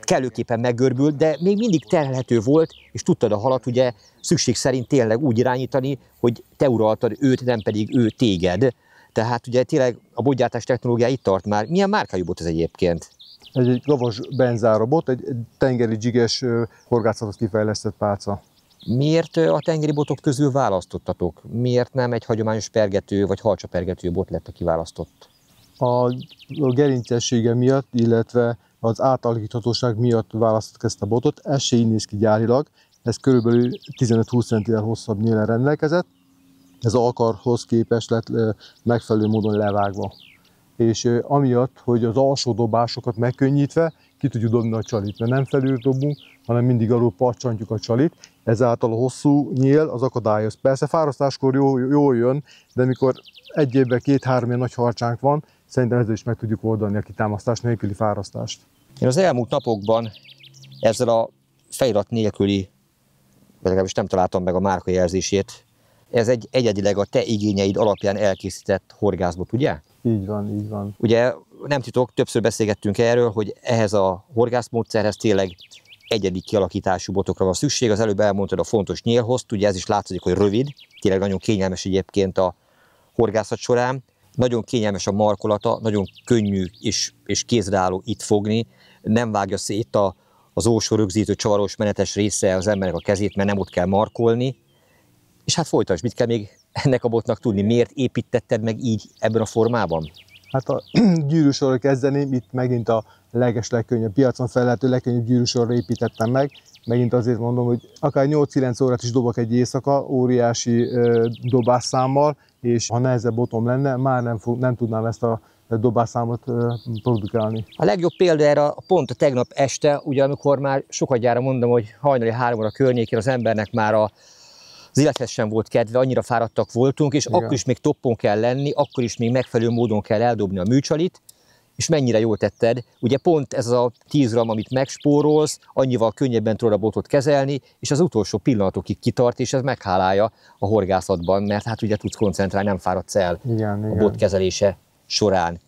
kellőképpen meggörbült, de még mindig terhelhető volt, és tudtad a halat ugye szükség szerint tényleg úgy irányítani, hogy te uraltad őt, nem pedig ő téged. Tehát ugye tényleg a botgyártás technológia itt tart már. Milyen márkájú bot ez egyébként? Ez egy gavas benzára bot, egy tengeri dzsiges horgászathoz kifejlesztett pálca. Miért a tengeri botok közül választottatok? Miért nem egy hagyományos pergető vagy harcsapergető bot lett a kiválasztott? A gerincessége miatt, illetve az átalakíthatóság miatt választottuk ezt a botot. Ez se így néz ki gyárilag. Ez körülbelül 15-20 cm hosszabb nyílen rendelkezett. Ez alkarhoz képest lett megfelelő módon levágva. És amiatt, hogy az alsó dobásokat megkönnyítve ki tudjuk dobni a csalit, mert nem felül dobunk, hanem mindig alul pacsantjuk a csalit. Ezáltal a hosszú nyíl az akadályoz. Persze fárasztáskor jól jön, de mikor egy évben 2-3 ilyen nagy harcsánk van, szerintem ezzel is meg tudjuk oldani a kitámasztás nélküli fárasztást. Én az elmúlt napokban ezzel a felirat nélküli, vagy legalábbis nem találtam meg a márkajelzését, ez egy egyedileg a te igényeid alapján elkészített horgászbot, ugye? Így van, így van. Ugye nem titok, többször beszélgettünk erről, hogy ehhez a horgászmódszerhez tényleg egyedi kialakítású botokra van szükség. Az előbb elmondtad a fontos nyílhozt, ugye ez is látszik, hogy rövid, tényleg nagyon kényelmes egyébként a horgászat során. Nagyon kényelmes a markolata, nagyon könnyű és kézre álló itt fogni. Nem vágja szét az ósó rögzítő csavaros menetes része az embernek a kezét, mert nem ott kell markolni. És hát folytasd, mit kell még ennek a botnak tudni? Miért építetted meg így ebben a formában? Hát a gyűrűsorra kezdeni, itt megint a legkönnyebb, piacon felelhető legkönnyebb gyűrűsorra építettem meg. Megint azért mondom, hogy akár 8-9 órát is dobok egy éjszaka, óriási dobásszámmal, és ha nehezebb botom lenne, már nem tudnám ezt a dobásszámot produkálni. A legjobb példa erre pont a tegnap este, ugye amikor már sokadjára mondom, hogy hajnali 3 óra környékén az embernek már az élethez sem volt kedve, annyira fáradtak voltunk, és igen, akkor is még toppon kell lenni, akkor is még megfelelő módon kell eldobni a műcsalit, és mennyire jól tetted. Ugye pont ez a 10 g, amit megspórolsz, annyival könnyebben tudod a botot kezelni, és az utolsó pillanatokig kitart, és ez meghálálja a horgászatban, mert hát ugye tudsz koncentrálni, nem fáradsz el a bot kezelése során.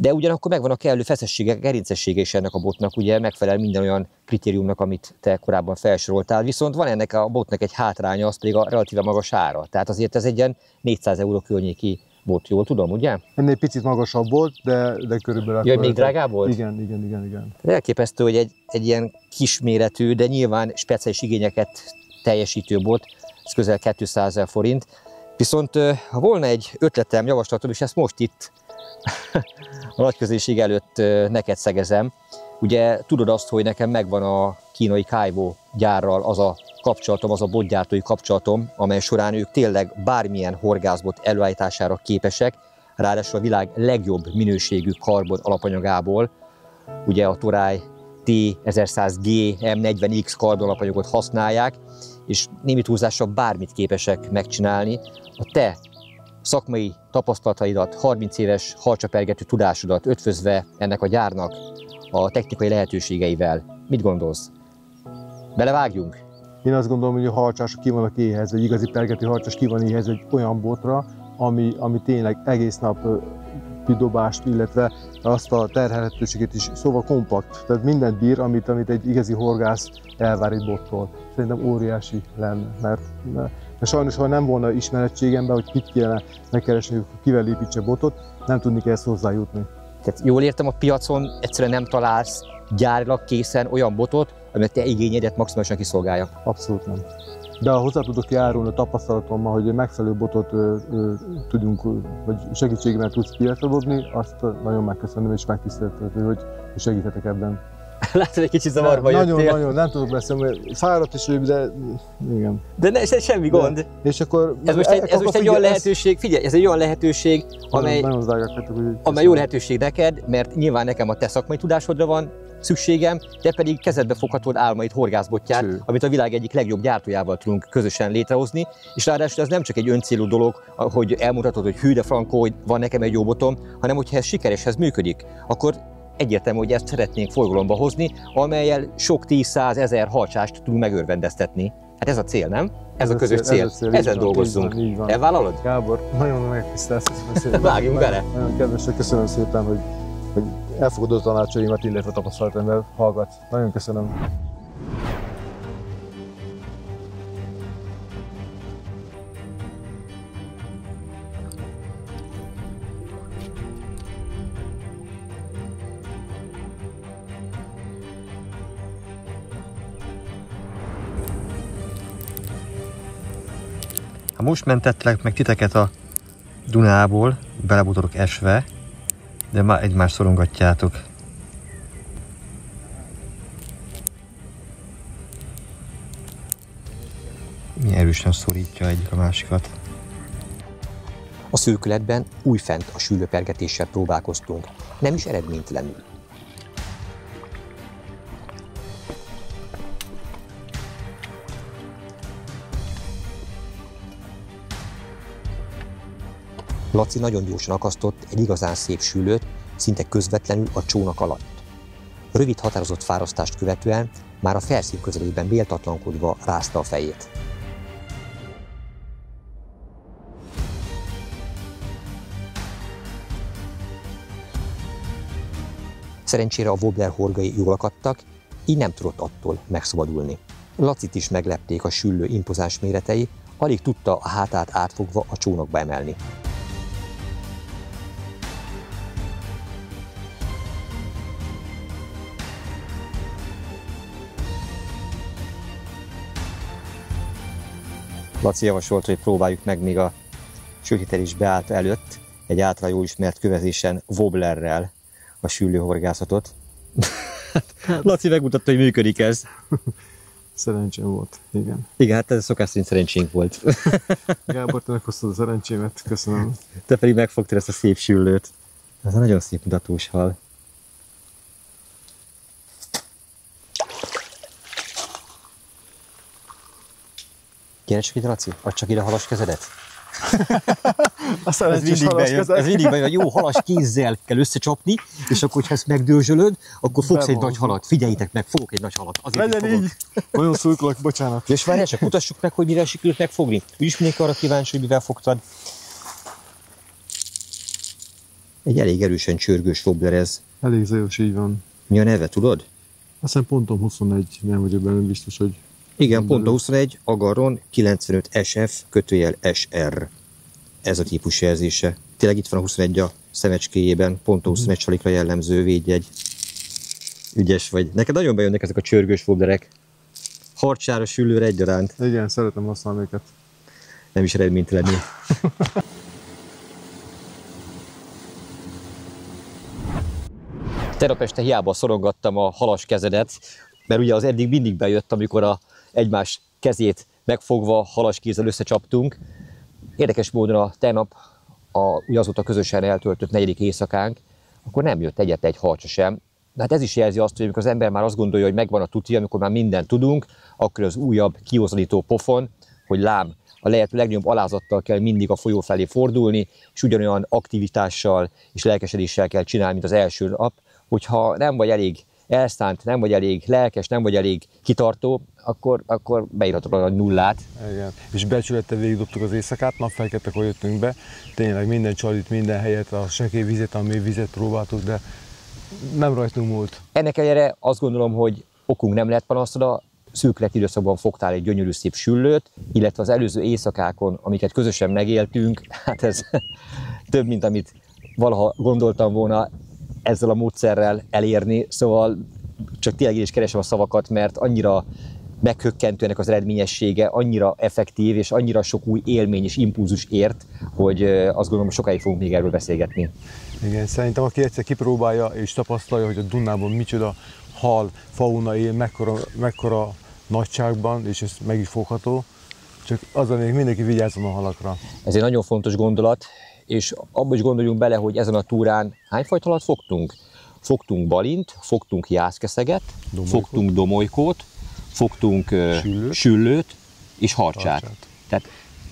De ugyanakkor megvan a kellő feszessége, gerincessége is ennek a botnak, ugye megfelel minden olyan kritériumnak, amit te korábban felsoroltál, viszont van ennek a botnak egy hátránya, az pedig a relatíve magas ára. Tehát azért ez egy ilyen 400 € környéki bot, jól tudom, ugye? Ennél picit magasabb volt, de körülbelül... Ja, még drágább volt? Igen. Elképesztő, hogy egy ilyen kisméretű, de nyilván speciális igényeket teljesítő bot, ez közel 200 000 forint. Viszont ha volna egy ötletem, javaslatom, és ezt most itt a nagyközönség előtt neked szegezem. Ugye tudod azt, hogy nekem megvan a kínai Kaiwo gyárral az a kapcsolatom, az a botgyártói kapcsolatom, amely során ők tényleg bármilyen horgászbot előállítására képesek, ráadásul a világ legjobb minőségű karbon alapanyagából, ugye a toráj T1100G M40X karbonalapanyagot használják, és némi túlzással bármit képesek megcsinálni. A te szakmai tapasztalataidat, 30 éves halcsapergető tudásodat ötvözve ennek a gyárnak a technikai lehetőségeivel. Mit gondolsz? Belevágjunk? Én azt gondolom, hogy a harcsások ki vannak éhezve, egy igazi pergető harcsás ki van éhezve egy olyan botra, ami tényleg egész nap kidobást, illetve azt a terhelhetőséget is, szóval kompakt. Tehát mindent bír, amit egy igazi horgász elvár egy bottól. Szerintem óriási lenne, mert sajnos, ha nem volna ismerettségemben, hogy kit kéne megkeresni, hogy kivel építse botot, nem tudnék ezt hozzájutni. Tehát jól értem, a piacon egyszerűen nem találsz gyárilag készen olyan botot, ami a te igényedet maximálisan kiszolgálja. Abszolút nem. De ha hozzá tudok járulni a tapasztalatommal, hogy egy megfelelő botot tudjunk, vagy segítségével tudsz piacra dobni, azt nagyon megköszönöm és megtiszteltető, hogy segíthetek ebben. Látod, egy kicsit zavarba jöttél. Nagyon, nem tudok beszélni, fáradt is vagyok, de igen. De semmi gond. És akkor... Ez most egy olyan lehetőség, figyelj, ez egy olyan lehetőség, amely jó lehetőség neked, mert nyilván nekem a te szakmai tudásodra van szükségem, te pedig kezedbe foghatod álmaid horgászbotját, amit a világ egyik legjobb gyártójával tudunk közösen létrehozni, és ráadásul ez nem csak egy öncélú dolog, hogy elmutatod, hogy hű de frankó, hogy van nekem egy jó botom, hanem hogyha ez sikeres, ez működik, akkor egyértelmű, hogy ezt szeretnénk forgalomba hozni, amellyel sok 10-100-1000 halcsást tudunk megörvendeztetni. Hát ez a cél, nem? Ez a közös cél. Ezen dolgozzunk. Elvállalod? Gábor, nagyon megtisztelsz. Vágjunk bele. Nagyon kedvesek, köszönöm szépen, hogy elfogadod a tanácsaimat, illetve tapasztalatommal hallgatsz. Nagyon köszönöm. Most mentettelek meg titeket a Dunából, belebútorok esve, de már egymást szorongatjátok. Milyen erősen szorítja egyik a másikat. A szürkületben újfent a süllyöpergetéssel próbálkoztunk, nem is eredménytelenül. Laci nagyon gyorsan akasztott egy igazán szép süllőt, szinte közvetlenül a csónak alatt. Rövid határozott fárasztást követően már a felszín közelében méltatlankodva rázta a fejét. Szerencsére a wobbler horgai jól akadtak, így nem tudott attól megszabadulni. Lacit is meglepték a süllő impozáns méretei, alig tudta a hátát átfogva a csónakba emelni. Laci javasolt, hogy próbáljuk meg még a sötételés beállt előtt egy általán jól ismert kövezésen wobblerrel a süllőhorgászatot. Laci megmutatta, hogy működik ez. Szerencsém volt, igen. Igen, hát ez szokás szerint szerencsénk volt. Gábor, te meghoztad a szerencsémet, köszönöm. Te pedig megfogtad ezt a szép süllőt. Ez a nagyon szép mutatós hal. Gyere csak ide, Laci, add csak ide a halas kezedet. A szerencsés halas kezed. Ez mindig bejön, jó halas kézzel kell összecsapni, és akkor, ha ezt megdőzsölöd, akkor fogsz egy nagy halat. Figyeljétek meg, fogok egy nagy halat. Legyen így. Nagyon szurkolok, bocsánat. És várjál csak, mutassuk meg, hogy mivel sikerült megfogni. Úgyis mindenki arra kíváncsi, hogy mivel fogtad. Egy elég erősen csörgős wobbler ez. Elég zajos, így van. Mi a neve, tudod? Azt hiszem pontom 21, nem vagyok benne biztos, hogy... Igen, ponton 21, Agaron 95 SF /SR. Ez a típus jelzése. Tényleg itt van a 21 a szemecskéjében, ponton 21 csalikra jellemző védjegy. Ügyes vagy. Neked nagyon bejönnek ezek a csörgős wobblerek. Harcsára, süllőre egyaránt. Igen, szeretem használni őket. Nem is eredménytelenül. Tegnap este hiába szorongattam a halas kezedet, mert ugye az eddig mindig bejött, amikor a egymás kezét megfogva halas kézzel összecsaptunk. Érdekes módon a tegnap, ugye azóta közösen eltöltött negyedik éjszakánk, akkor nem jött egyetlen egy harcsa sem. hát ez is jelzi azt, hogy amikor az ember már azt gondolja, hogy megvan a tuti, amikor már mindent tudunk, akkor az újabb kihozanított pofon, hogy lám, a lehető legnagyobb alázattal kell mindig a folyó felé fordulni, és ugyanolyan aktivitással és lelkesedéssel kell csinálni, mint az első nap, hogyha nem vagy elég elszánt, nem vagy elég lelkes, nem vagy elég kitartó, akkor beírhatod a nullát. Igen. És becsülettel végigdobtuk az éjszakát, napfelkeltekor jöttünk be, tényleg minden csalit, minden helyet, a sekély vizet, a mély vizet próbáltuk, de nem rajtunk múlt. Ennek ellenére azt gondolom, hogy okunk nem lehet panaszra, szürkületi időszakban fogtál egy gyönyörű szép süllőt, illetve az előző éjszakákon, amiket közösen megéltünk, hát ez több, mint amit valaha gondoltam volna ezzel a módszerrel elérni, szóval csak tényleg én is keresem a szavakat, mert annyira meghökkentő ennek az eredményessége, annyira effektív, és annyira sok új élmény és impulzus ért, hogy azt gondolom, hogy sokáig fogunk még erről beszélgetni. Igen, szerintem aki egyszer kipróbálja és tapasztalja, hogy a Dunában micsoda hal, fauna él, mekkora nagyságban, és ez meg is fogható, csak azon még mindenki vigyázzon a halakra. Ez egy nagyon fontos gondolat, és abba is gondoljunk bele, hogy ezen a túrán hány fajta halat fogtunk? Fogtunk balint, fogtunk jászkeszeget, fogtunk domolykót, fogtunk süllőt és harcsát. Tehát,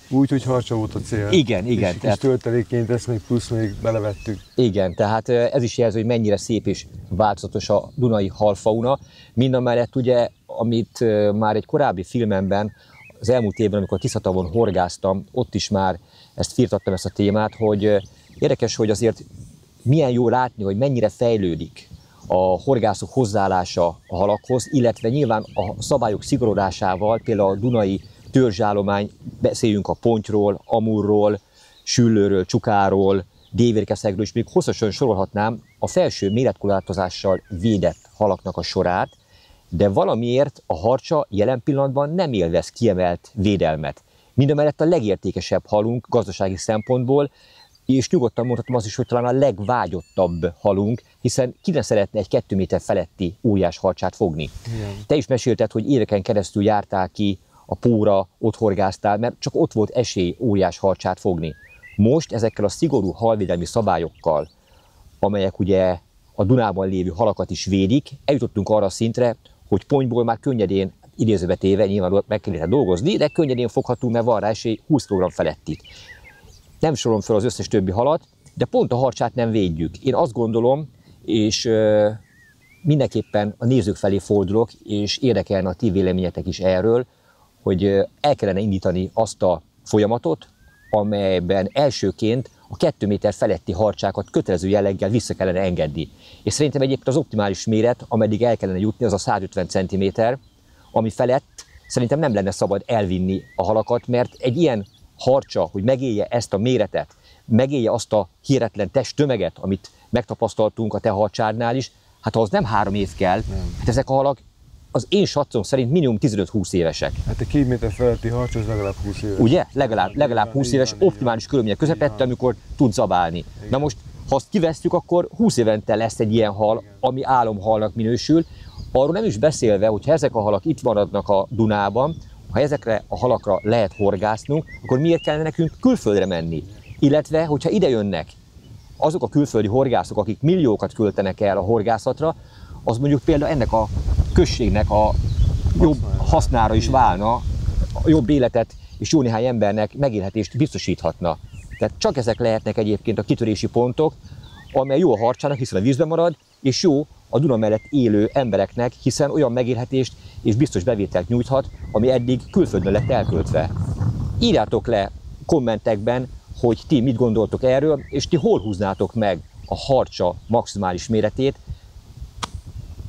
úgy, hogy harcsa volt a cél. Igen. És töltelékként ezt még plusz még belevettük. Igen, tehát ez is jelzi, hogy mennyire szép és változatos a dunai halfauna. Mindamellett ugye, amit már egy korábbi filmemben, az elmúlt évben, amikor Tiszatavon horgáztam, ott is már ezt firtattam, ezt a témát, hogy érdekes, hogy azért milyen jó látni, hogy mennyire fejlődik a horgászok hozzáállása a halakhoz, illetve nyilván a szabályok szigorodásával, például a dunai törzsállomány, beszéljünk a pontyról, amurról, süllőről, csukáról, dévérkeszegről, és még hosszasan sorolhatnám a felső méretkorlátozással védett halaknak a sorát, de valamiért a harcsa jelen pillanatban nem élvez kiemelt védelmet. Mindemellett a legértékesebb halunk gazdasági szempontból, és nyugodtan mondhatom azt is, hogy talán a legvágyottabb halunk, hiszen ki ne szeretne egy 2 méter feletti óriás harcsát fogni. Igen. Te is mesélted, hogy éveken keresztül jártál ki a Póra, ott horgáztál, mert csak ott volt esély óriás harcsát fogni. Most ezekkel a szigorú halvédelmi szabályokkal, amelyek ugye a Dunában lévő halakat is védik, eljutottunk arra a szintre, hogy pontyból már könnyedén, idézőbe téve, nyilván meg kellene dolgozni, de könnyedén fogható, mert van rá esély 20 kg felettit. Nem sorolom fel az összes többi halat, de pont a harcsát nem védjük. Én azt gondolom, és mindenképpen a nézők felé fordulok, és érdekelne a ti véleményetek is erről, hogy el kellene indítani azt a folyamatot, amelyben elsőként a 2 méter feletti harcsákat kötelező jelleggel vissza kellene engedni. És szerintem egyébként az optimális méret, ameddig el kellene jutni, az a 150 cm, ami felett szerintem nem lenne szabad elvinni a halakat, mert egy ilyen harcsa, hogy megélje ezt a méretet, megélje azt a hihetetlen testtömeget, amit megtapasztaltunk a te harcsádnál is, hát ahhoz nem 3 év kell, hát ezek a halak az én satszom szerint minimum 15-20 évesek. Hát egy 2 méter feletti harcs az legalább 20 éves. Ugye? Legalább 20 éves, optimális körülmények közepette, amikor tud zabálni. Na most, ha azt kivesszük, akkor 20 évente lesz egy ilyen hal, ami álomhalnak minősül. Arról nem is beszélve, hogy ha ezek a halak itt maradnak a Dunában, ha ezekre a halakra lehet horgásznunk, akkor miért kellene nekünk külföldre menni? Illetve, hogyha ide jönnek azok a külföldi horgászok, akik milliókat költenek el a horgászatra, az mondjuk például ennek a községnek a jobb hasznára is válna, a jobb életet és jó néhány embernek megélhetést biztosíthatna. Tehát csak ezek lehetnek egyébként a kitörési pontok, amely jó a harcsának, hiszen a vízben marad, és jó a Duna mellett élő embereknek, hiszen olyan megélhetést és biztos bevételt nyújthat, ami eddig külföldön lett elköltve. Írjátok le kommentekben, hogy ti mit gondoltok erről, és ti hol húznátok meg a harcsa maximális méretét,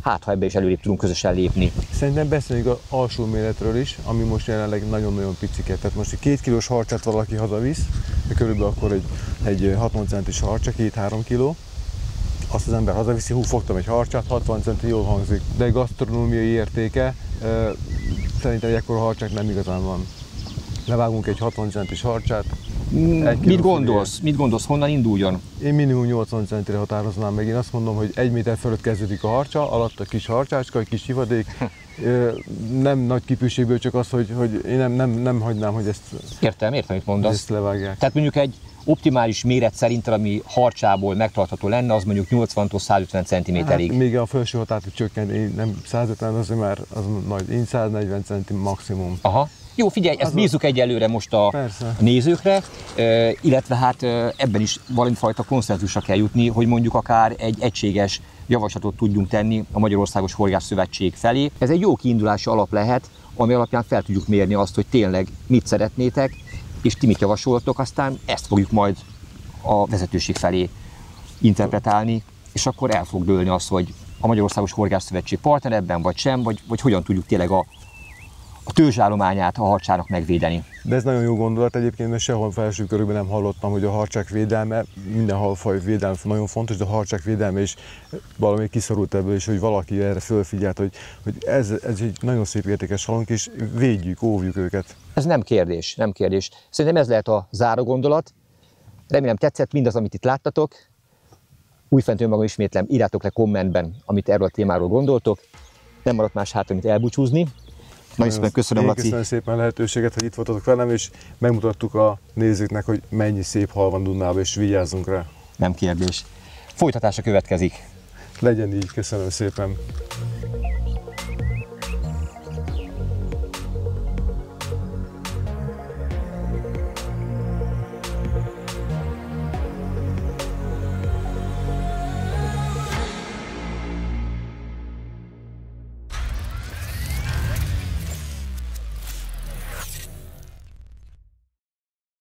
hát ha ebbe is előrébb tudunk közösen lépni. Szerintem beszéljünk az alsó méretről is, ami most jelenleg nagyon-nagyon picike. Tehát most egy 2 kilós harcsát valaki hazavisz, de körülbelül akkor egy 60 centis harcsa, 2-3 kiló. Azt az ember hazaviszi, fogtam egy harcsát, 60 centi jól hangzik. De gasztronómiai értéke szerintem egy ekkora harcsák nem igazán van. Levágunk egy 60 centis harcsát, Mit gondolsz? Mit gondolsz? Honnan induljon? Én minimum 80 centire határoznám meg. Én azt mondom, hogy 1 méter fölött kezdődik a harcsa, alatt a kis harcsácska, egy kis ivadék. Nem nagy kipűségből, csak az, hogy én nem hagynám, hogy ezt, Értem, mit mondasz. ezt levágják. Tehát mondjuk egy optimális méret szerint, ami harcsából megtartható lenne, az mondjuk 80-tól 150 cm-ig. Hát, még a felső határt csökkent, én nem 150, azért már az nagy, én 140 cm maximum. Aha. Jó, figyelj, ezt bízzuk egyelőre most a nézőkre, illetve hát ebben is valamifajta konszenzusra kell jutni, hogy mondjuk akár egy egységes javaslatot tudjunk tenni a Magyarországos Horgászszövetség felé. Ez egy jó kiindulási alap lehet, ami alapján fel tudjuk mérni azt, hogy tényleg mit szeretnétek, és ti mit javasoltok, aztán ezt fogjuk majd a vezetőség felé interpretálni, és akkor el fog dőlni az, hogy a Magyarországos Horgászszövetség partner ebben vagy sem, vagy hogyan tudjuk tényleg a törzsállományát a harcsának megvédeni. De ez nagyon jó gondolat egyébként, mert sehol felső körökben nem hallottam, hogy a harcsák védelme, minden halfaj védelme nagyon fontos, de a harcsák védelme is valami kiszorult ebből, és hogy valaki erre fölfigyelt, hogy ez egy nagyon szép értékes halunk, és védjük, óvjuk őket. Ez nem kérdés, nem kérdés. Szerintem ez lehet a záró gondolat. Remélem tetszett mindaz, amit itt láttatok. Újfent önmagam ismétlem, írjátok le kommentben, amit erről a témáról gondoltok. Nem maradt más hátra, mint elbúcsúzni. Nagyon szépen köszönöm, Laci. Köszönöm szépen a lehetőséget, hogy itt voltatok velem, és megmutattuk a nézőknek, hogy mennyi szép hal van Dunnában, és vigyázzunk rá. Nem kérdés. Folytatása következik. Legyen így, köszönöm szépen.